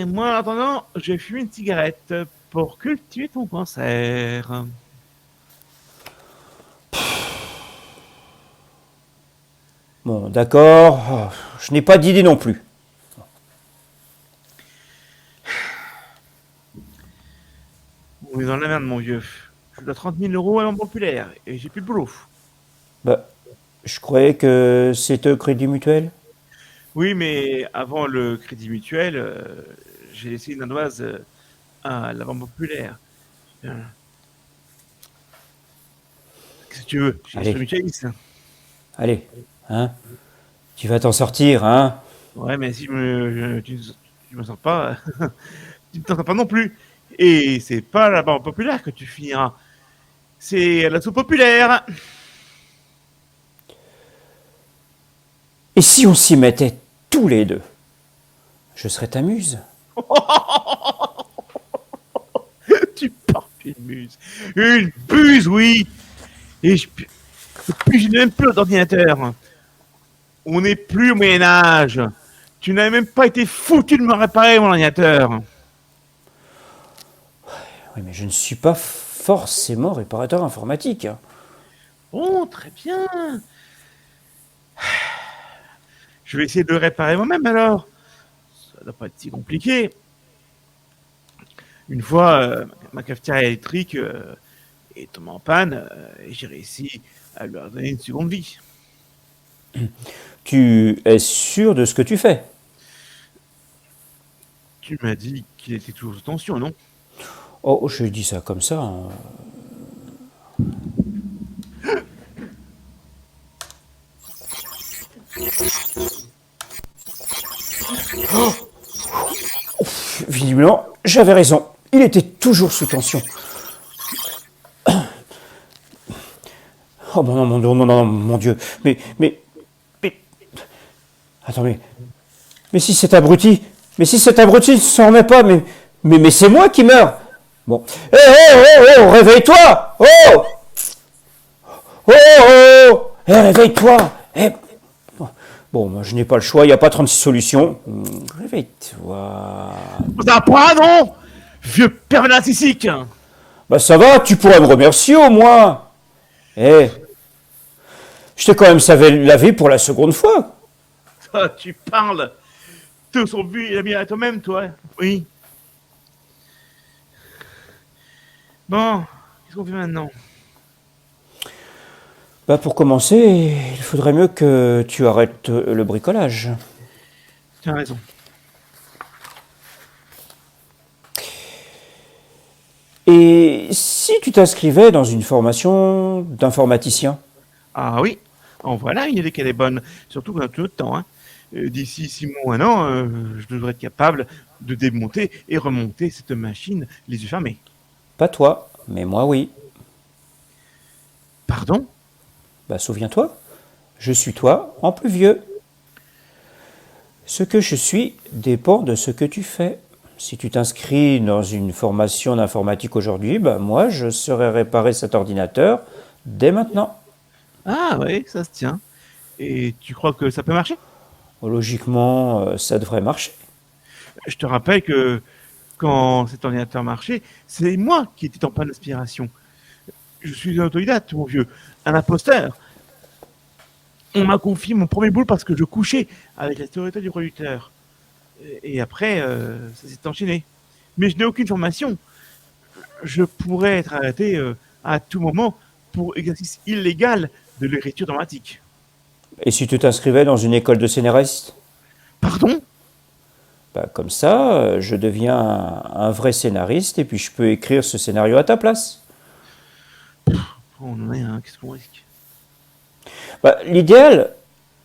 moi en attendant, je fume une cigarette pour cultiver ton cancer. Bon, d'accord, je n'ai pas d'idée non plus. On est dans la merde, mon vieux. Je dois 30 000 euros à l'Emploi populaire et j'ai plus de boulot. Bah, je croyais que c'était au Crédit Mutuel. Oui, mais avant le crédit mutuel, j'ai laissé une ardoise à la Banque populaire. Qu'est-ce que tu veux? J'ai Allez. le mutualiste. Allez, hein? Tu vas t'en sortir, hein? Ouais, mais si tu me sens pas, tu ne t'en sors pas non plus. Et c'est pas la Banque populaire que tu finiras. C'est la soupe populaire. Et si on s'y mettait tous les deux? Je serais ta muse. Tu portes une muse. Une buse, oui. Et puis je n'ai même plus d'ordinateur. On n'est plus au Moyen-Âge. Tu n'avais même pas été foutu de me réparer mon ordinateur. Oui, mais je ne suis pas forcément réparateur informatique. Bon, très bien. Je vais essayer de le réparer moi-même alors. Ça ne doit pas être si compliqué. Une fois, ma cafetière électrique est tombée en panne et j'ai réussi à lui redonner une seconde vie. Tu es sûr de ce que tu fais? Tu m'as dit qu'il était toujours sous tension, non? Oh, je dis ça comme ça, hein. Visiblement, j'avais raison. Il était toujours sous tension. Oh ben non, non, mon Dieu. Mais, attends, mais si cet abruti ne s'en remet pas, mais c'est moi qui meurs. Bon. Réveille-toi! Réveille-toi! Bon, moi, je n'ai pas le choix, il n'y a pas 36 solutions. Réveille-toi. Ça pas, non? Vieux pervers narcissique! Bah ça va, tu pourrais me remercier au moins. Je t'ai quand même sauvé la vie pour la seconde fois. Toi, tu parles. Tout son but, il a mis à toi-même, toi. Oui. Bon, qu'est-ce qu'on fait maintenant? Bah pour commencer, il faudrait mieux que tu arrêtes le bricolage. Tu as raison. Et si tu t'inscrivais dans une formation d'informaticien? Ah oui, en voilà une idée qu'elle est bonne. Surtout qu'on a tout notre temps. Hein. D'ici 6 mois, un an, je devrais être capable de démonter et remonter cette machine les yeux fermés. Pas toi, mais moi oui. Pardon? Bah souviens-toi, je suis toi en plus vieux. Ce que je suis dépend de ce que tu fais. Si tu t'inscris dans une formation d'informatique aujourd'hui, bah moi je saurais réparer cet ordinateur dès maintenant. Ah oui, ça se tient. Et tu crois que ça peut marcher? Logiquement, ça devrait marcher. Je te rappelle que quand cet ordinateur marchait, c'est moi qui étais en panne d'aspiration. Je suis un autodidacte, mon vieux, un imposteur. On m'a confié mon premier boulot parce que je couchais avec la sécurité du producteur. Et après, ça s'est enchaîné. Mais je n'ai aucune formation. Je pourrais être arrêté à tout moment pour exercice illégal de l'écriture dramatique. Et si tu t'inscrivais dans une école de scénariste? Pardon? Bah, comme ça, je deviens un vrai scénariste et puis je peux écrire ce scénario à ta place. On en est, hein, qu'est-ce qu'on risque? Bah, l'idéal,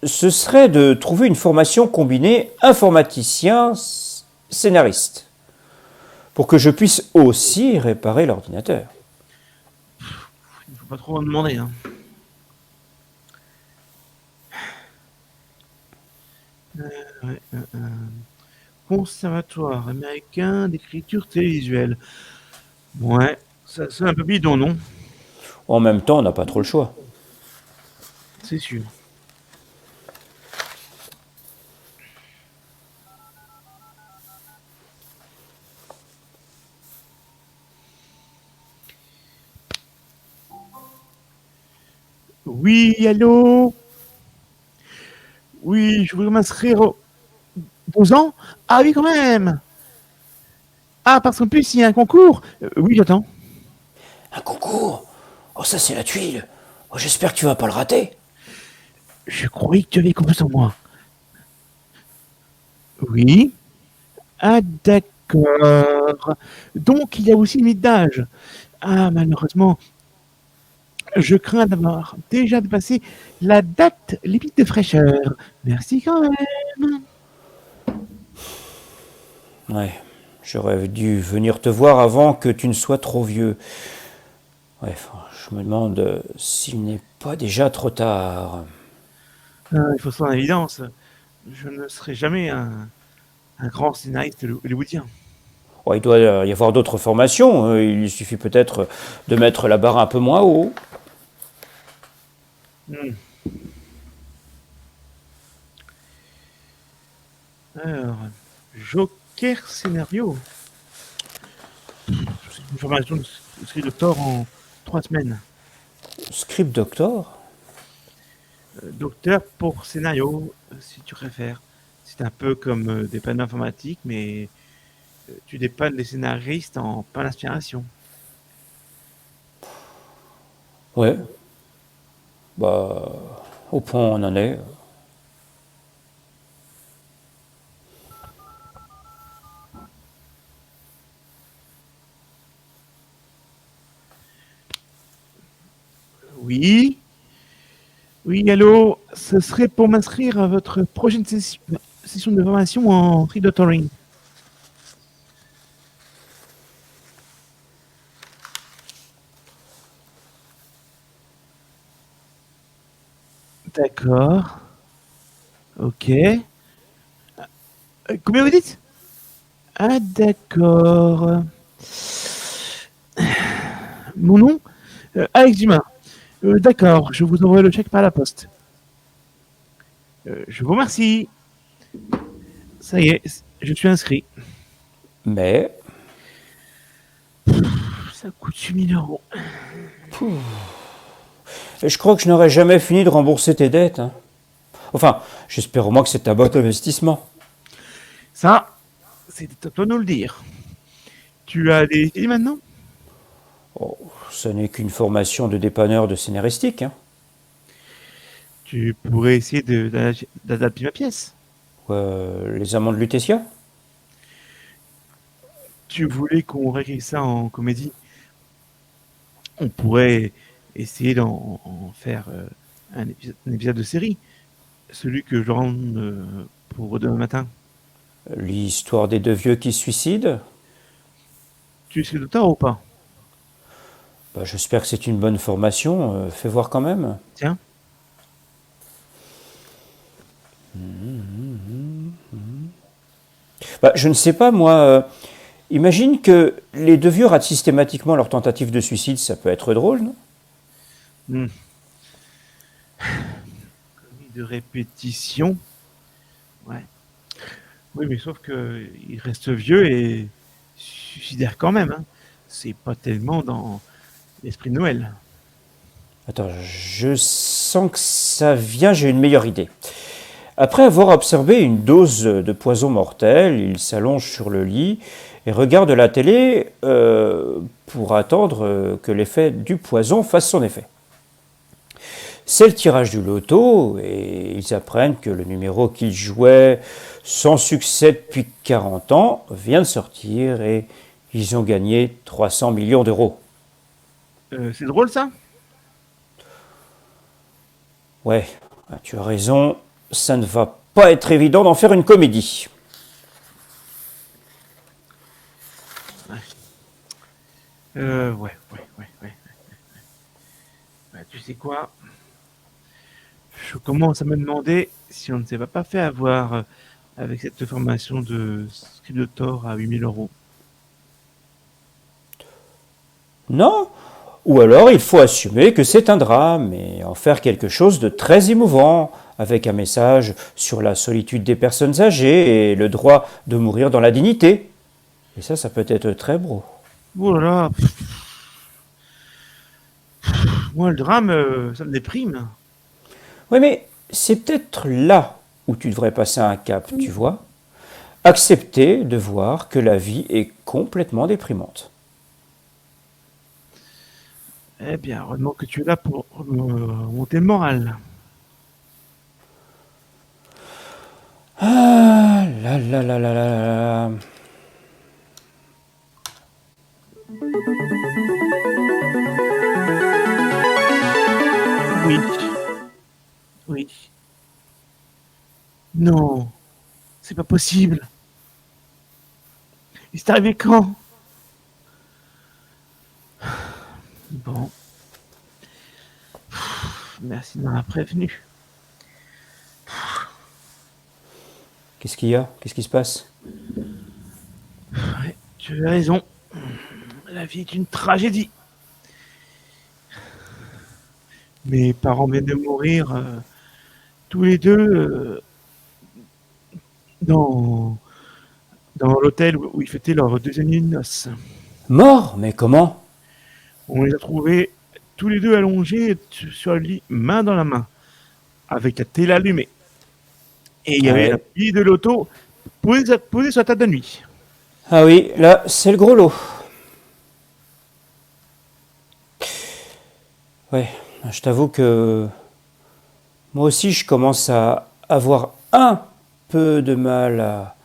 ce serait de trouver une formation combinée informaticien-scénariste pour que je puisse aussi réparer l'ordinateur. Il ne faut pas trop en demander. Hein. Ouais, Conservatoire américain d'écriture télévisuelle. Ouais, ça sonne un peu bidon, non? En même temps, on n'a pas trop le choix. C'est sûr. Oui, allô? Oui, je voudrais m'inscrire aux 12 ans? Ah oui, quand même! Ah, parce qu'en plus, il y a un concours? Oui, j'attends. Un concours? Oh, ça c'est la tuile. Oh, j'espère que tu vas pas le rater. Je croyais que tu avais confiance en moi. Oui. Ah, d'accord. Donc, il y a aussi une limite d'âge. Ah, malheureusement, je crains d'avoir déjà dépassé la date limite de fraîcheur. Merci quand même. Ouais, j'aurais dû venir te voir avant que tu ne sois trop vieux. Ouais, je me demande s'il n'est pas déjà trop tard. Ah, il faut se rendre en évidence. Je ne serai jamais un un grand scénariste hollywoodien. Oh, il doit y avoir d'autres formations. Il suffit peut-être de mettre la barre un peu moins haut. Hmm. Alors, Joker scénario. C'est une formation de script doctor en 3 semaines. Script Doctor? Docteur pour scénario, si tu préfères. C'est un peu comme des panneaux informatiques, mais tu dépannes les scénaristes en plein d'inspiration. Ouais. Bah, au point où on en est. Oui. Oui, allô, ce serait pour m'inscrire à votre prochaine session de formation en free doctoring. D'accord. Ok. Combien vous dites? Ah, d'accord. Mon nom? Alex Dumas. D'accord, je vous envoie le chèque par la poste. Je vous remercie. Ça y est, je suis inscrit. Mais, Ça coûte 8 000 euros. je crois que je n'aurai jamais fini de rembourser tes dettes. Hein. Enfin, j'espère au moins que c'est un bon investissement. Ça, c'est à toi de nous le dire. Tu as des idées maintenant? Oh, ce n'est qu'une formation de dépanneur de scénaristique. Hein. Tu pourrais essayer d'adapter ma pièce. Les amants de Lutetia? Tu voulais qu'on réécrive ça en comédie. On pourrait essayer d'en faire un épisode de série. Celui que je rends pour demain matin. L'histoire des deux vieux qui se suicident? Tu es docteur ou pas? Bah, j'espère que c'est une bonne formation. Fais voir quand même. Tiens. Bah, je ne sais pas, moi. Imagine que les deux vieux ratent systématiquement leur tentative de suicide. Ça peut être drôle, non? Hmm. De répétition. Ouais. Oui, mais sauf que il reste vieux et suicidaire quand même. Hein. C'est pas tellement dans l'esprit de Noël. Attends, je sens que ça vient, j'ai une meilleure idée. Après avoir observé une dose de poison mortel, il s'allonge sur le lit et regarde la télé pour attendre que l'effet du poison fasse son effet. C'est le tirage du loto et ils apprennent que le numéro qu'ils jouaient sans succès depuis 40 ans vient de sortir et ils ont gagné 300 millions d'euros. C'est drôle ça? Ouais, tu as raison, ça ne va pas être évident d'en faire une comédie. Ouais. Bah, tu sais quoi? Je commence à me demander si on ne s'est pas fait avoir avec cette formation de script de Thor à 8 000 euros. Non? Ou alors il faut assumer que c'est un drame et en faire quelque chose de très émouvant, avec un message sur la solitude des personnes âgées et le droit de mourir dans la dignité. Et ça peut être très beau. Oh là là, moi le drame, ça me déprime. Oui, mais c'est peut-être là où tu devrais passer un cap, tu vois. Accepter de voir que la vie est complètement déprimante. Eh bien, heureusement que tu es là pour monter le moral. Ah là là là là là là. Oui, oui. Non, c'est pas possible. Il s'est arrivé quand? Bon, merci de m'avoir prévenu. Qu'est-ce qu'il y a? Qu'est-ce qui se passe? Ouais, tu as raison. La vie est une tragédie. Mes parents viennent de mourir, tous les deux, dans, dans l'hôtel où ils fêtaient leur deuxième nuit de noces. Mort? Mais comment? On les a trouvés tous les deux allongés sur le lit, main dans la main, avec la télé allumée. Et il y avait la Ouais. bille de l'auto posée sur la table de nuit. Ah oui, là, c'est le gros lot. Ouais, je t'avoue que moi aussi, je commence à avoir un peu de mal à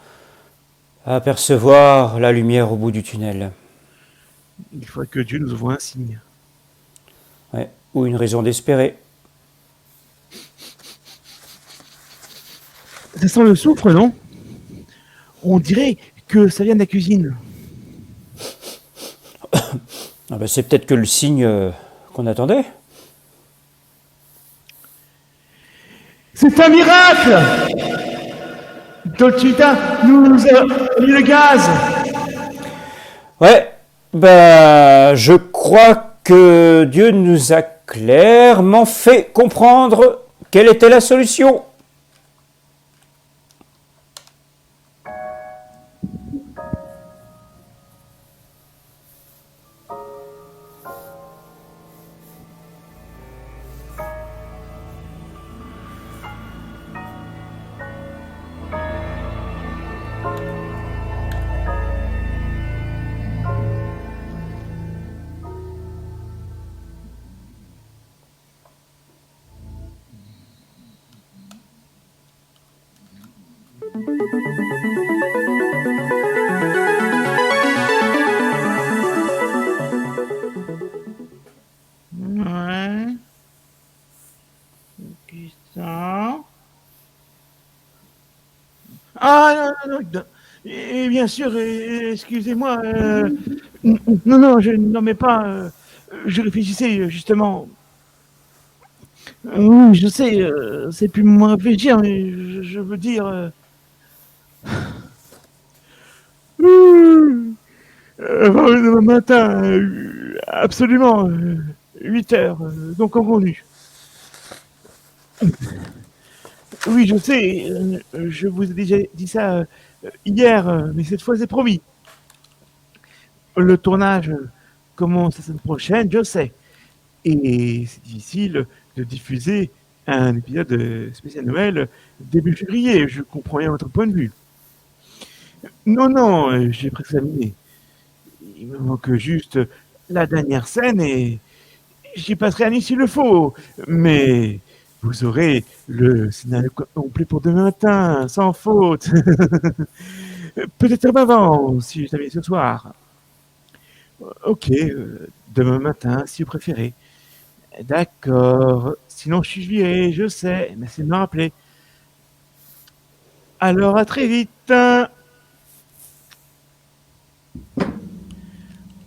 apercevoir la lumière au bout du tunnel. Il faudrait que Dieu nous envoie un signe. Ouais, ou une raison d'espérer. Ça sent le soufre, non? On dirait que ça vient de la cuisine. Ah bah, c'est peut-être que le signe qu'on attendait. C'est un miracle! Dolce Vita nous a mis le gaz! Ouais, bah, je crois que Dieu nous a clairement fait comprendre quelle était la solution. Ouais. Qui ça? Ah non, non, non. Et bien sûr, excusez-moi. Non, non, je n'en mets pas. Je réfléchissais justement. Oui, je sais, c'est plus moi réfléchir, mais je veux dire. Demain matin, absolument, 8 heures, donc en convenu. Oui, je sais, je vous ai déjà dit ça hier, mais cette fois c'est promis. Le tournage commence la semaine prochaine, je sais. Et c'est difficile de diffuser un épisode spécial Noël début février. Je comprends bien votre point de vue. Non, non, j'ai presque terminé. Il me manque juste la dernière scène et j'y passerai un nuit s'il le faut. Mais vous aurez le scénario complet pour demain matin, sans faute. Peut-être même avant, si je t'avais ce soir. Ok, demain matin, si vous préférez. D'accord. Sinon, je suis viré, je sais. Merci de me rappeler. Alors, à très vite.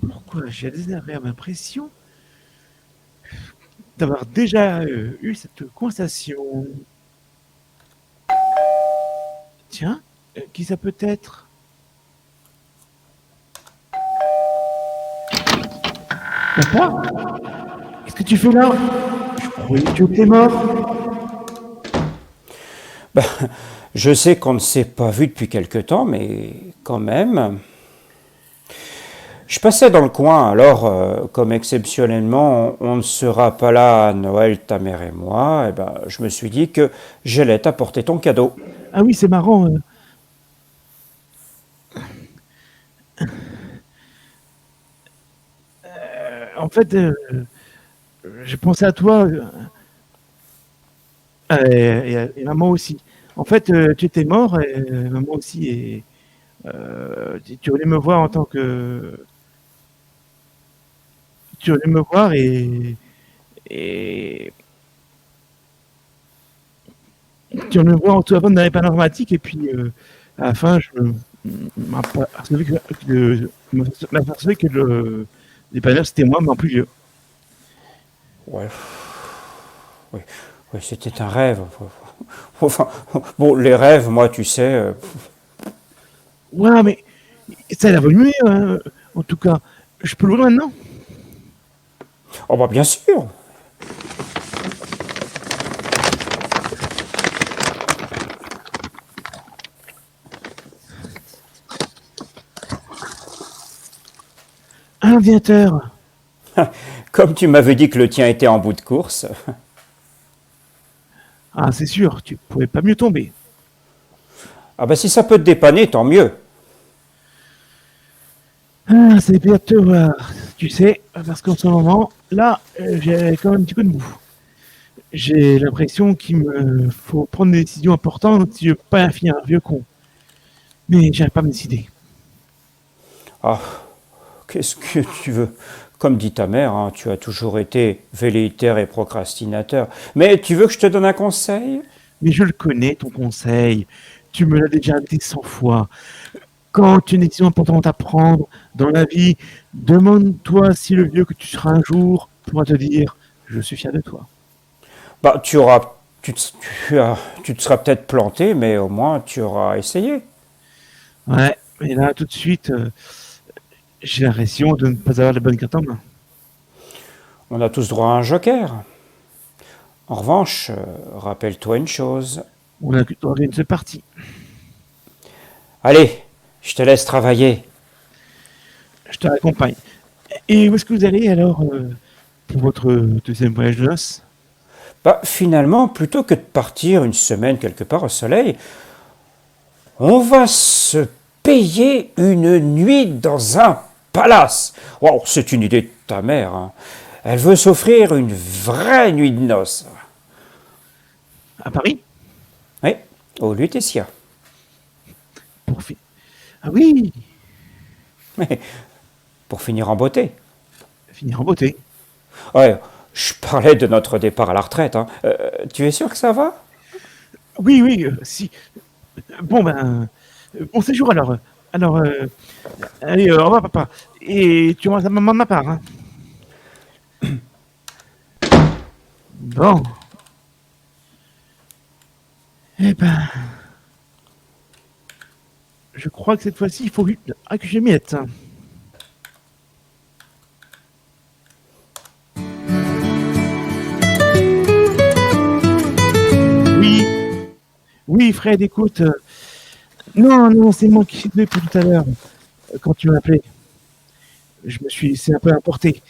Pourquoi j'ai désagréable l'impression d'avoir déjà eu cette conversation? Tiens, qui ça peut être? Papa? Qu'est-ce que tu fais là? Je croyais que tu étais mort. Je sais qu'on ne s'est pas vu depuis quelque temps, mais quand même. Je passais dans le coin, alors, comme exceptionnellement, on ne sera pas là à Noël, ta mère et moi, et ben, je me suis dit que j'allais t'apporter ton cadeau. Ah oui, c'est marrant. En fait, j'ai pensé à toi et maman aussi. En fait, tu étais mort et maman aussi. Et tu voulais me voir en tant que. Tu voulais me voir et tu voulais me voir tout avant d'aller informatique. Et puis, à la fin, je m'apercevais que le dépanneur, c'était moi, mais en plus vieux. Ouais, oui, Oui, c'était un rêve. Enfin, bon, les rêves, moi, tu sais. Ouais, mais ça a l'air mieux, hein. En tout cas, je peux l'ouvrir maintenant? Oh, bah, bien sûr. Un ordinateur. Comme tu m'avais dit que le tien était en bout de course. Ah, c'est sûr, tu pouvais pas mieux tomber. Ah, bah, si ça peut te dépanner, tant mieux. Ah, c'est bien de te voir, tu sais, parce qu'en ce moment, là, j'ai quand même un petit coup de mou. J'ai l'impression qu'il me faut prendre des décisions importantes si je veux pas finir un vieux con. Mais j'arrive pas à me décider. Ah, qu'est-ce que tu veux? Comme dit ta mère, hein, tu as toujours été velléitaire et procrastinateur. Mais tu veux que je te donne un conseil? Mais je le connais, ton conseil. Tu me l'as déjà dit 100 fois. Quand tu as une décision importante à prendre dans la vie, demande-toi si le vieux que tu seras un jour pourra te dire je suis fier de toi. Bah, tu te seras peut-être planté, mais au moins tu auras essayé. Ouais, mais là, tout de suite, j'ai l'impression de ne pas avoir la bonne carte en main. On a tous droit à un joker. En revanche, rappelle-toi une chose. On a que une seule partie. Allez, je te laisse travailler. Je te raccompagne. Et où est-ce que vous allez alors pour votre deuxième voyage de noces? Bah, finalement, plutôt que de partir une semaine quelque part au soleil, on va se payer une nuit dans un palace. Wow, c'est une idée de ta mère, hein. Elle veut s'offrir une vraie nuit de noces. À Paris? Oui, au Lutetia. Pour fi- Ah oui, Mais pour finir en beauté. finir en beauté. Ouais, je parlais de notre départ à la retraite, hein. Tu es sûr que ça va? Oui, oui, si. Bon ben, bon séjour alors. Alors, allez, au revoir papa. Et tu rentres à maman de ma part, hein. Bon, eh ben, je crois que cette fois-ci, il faut que je m'y mette. Oui, oui, Fred, écoute. Non, non, c'est moi qui suis venu pour tout à l'heure, quand tu m'as appelé. Je me suis laissé un peu importer.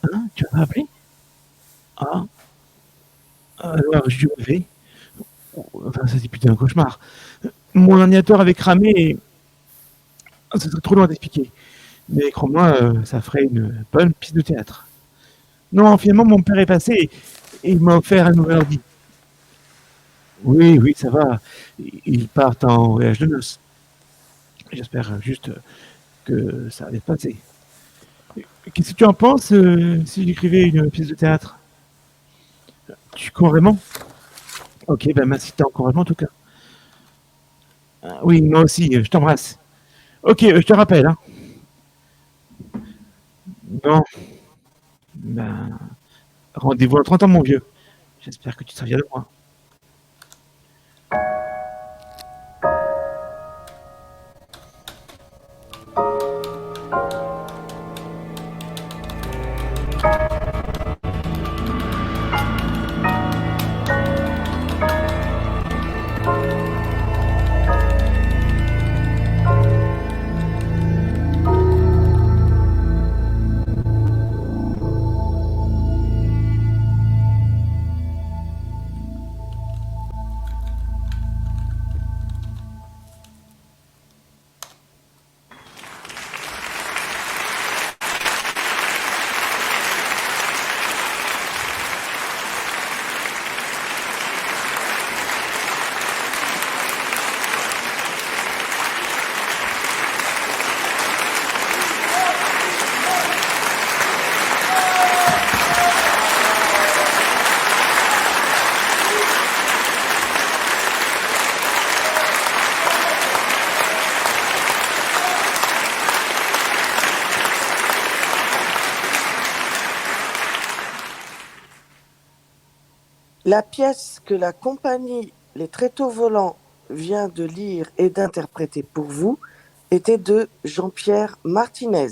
Hein, tu m'as appelé? Ah, alors je me vais. Enfin, ça c'est putain un cauchemar. Mon ordinateur avait cramé et ça serait trop loin d'expliquer. Mais crois-moi, ça ferait une bonne pièce de théâtre. Non, finalement, mon père est passé et il m'a offert un nouvel ordi. Oui, oui, ça va. Ils partent en voyage de noces. J'espère juste que ça va bien se passer. Qu'est-ce que tu en penses si j'écrivais une pièce de théâtre? Tu crois vraiment? Ok, ben merci de t'encouragement en tout cas. Ah, oui, moi aussi, je t'embrasse. Ok, je te rappelle, hein. Bon, ben, rendez-vous en 30 ans, mon vieux. J'espère que tu te souviens de moi. La pièce que la compagnie Les Tréteaux Volants vient de lire et d'interpréter pour vous était de Jean-Pierre Martinez.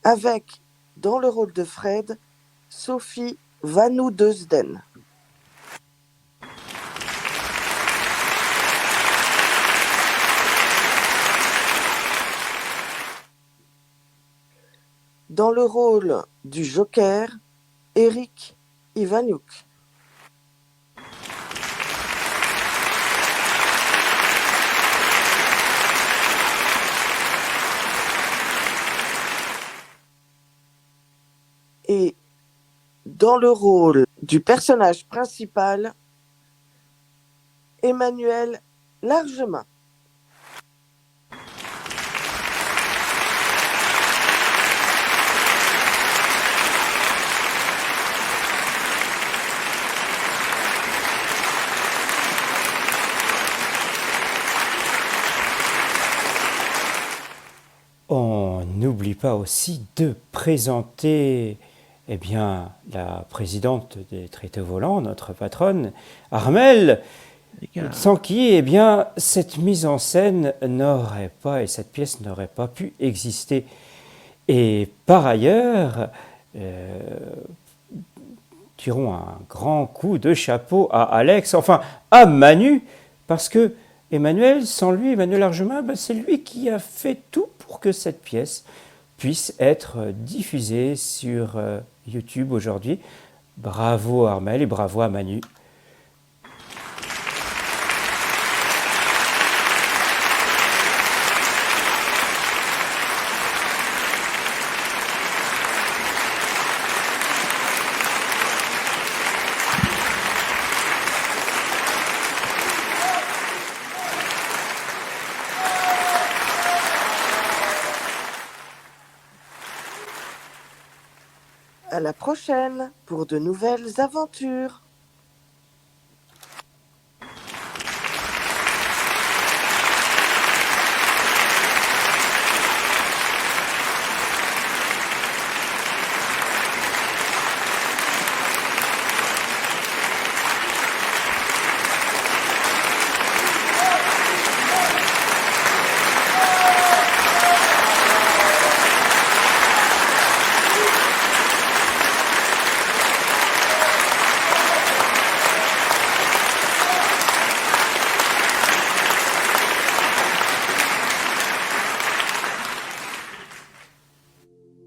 Avec, dans le rôle de Fred, Sophie Vanoudesden. Dans le rôle du Joker, Eric Ivaniuk. Et dans le rôle du personnage principal, Emmanuel Largemain. On n'oublie pas aussi de présenter la présidente des Tréteaux Volants, notre patronne, Armelle, sans qui cette mise en scène n'aurait pas, et cette pièce n'aurait pas pu exister. Et par ailleurs, tirons un grand coup de chapeau à Alex, enfin à Manu, parce que Emmanuel, sans lui, Emmanuel Largemain, c'est lui qui a fait tout pour que cette pièce puisse être diffusée sur YouTube aujourd'hui. Bravo à Armelle et bravo à Manu. À la prochaine pour de nouvelles aventures.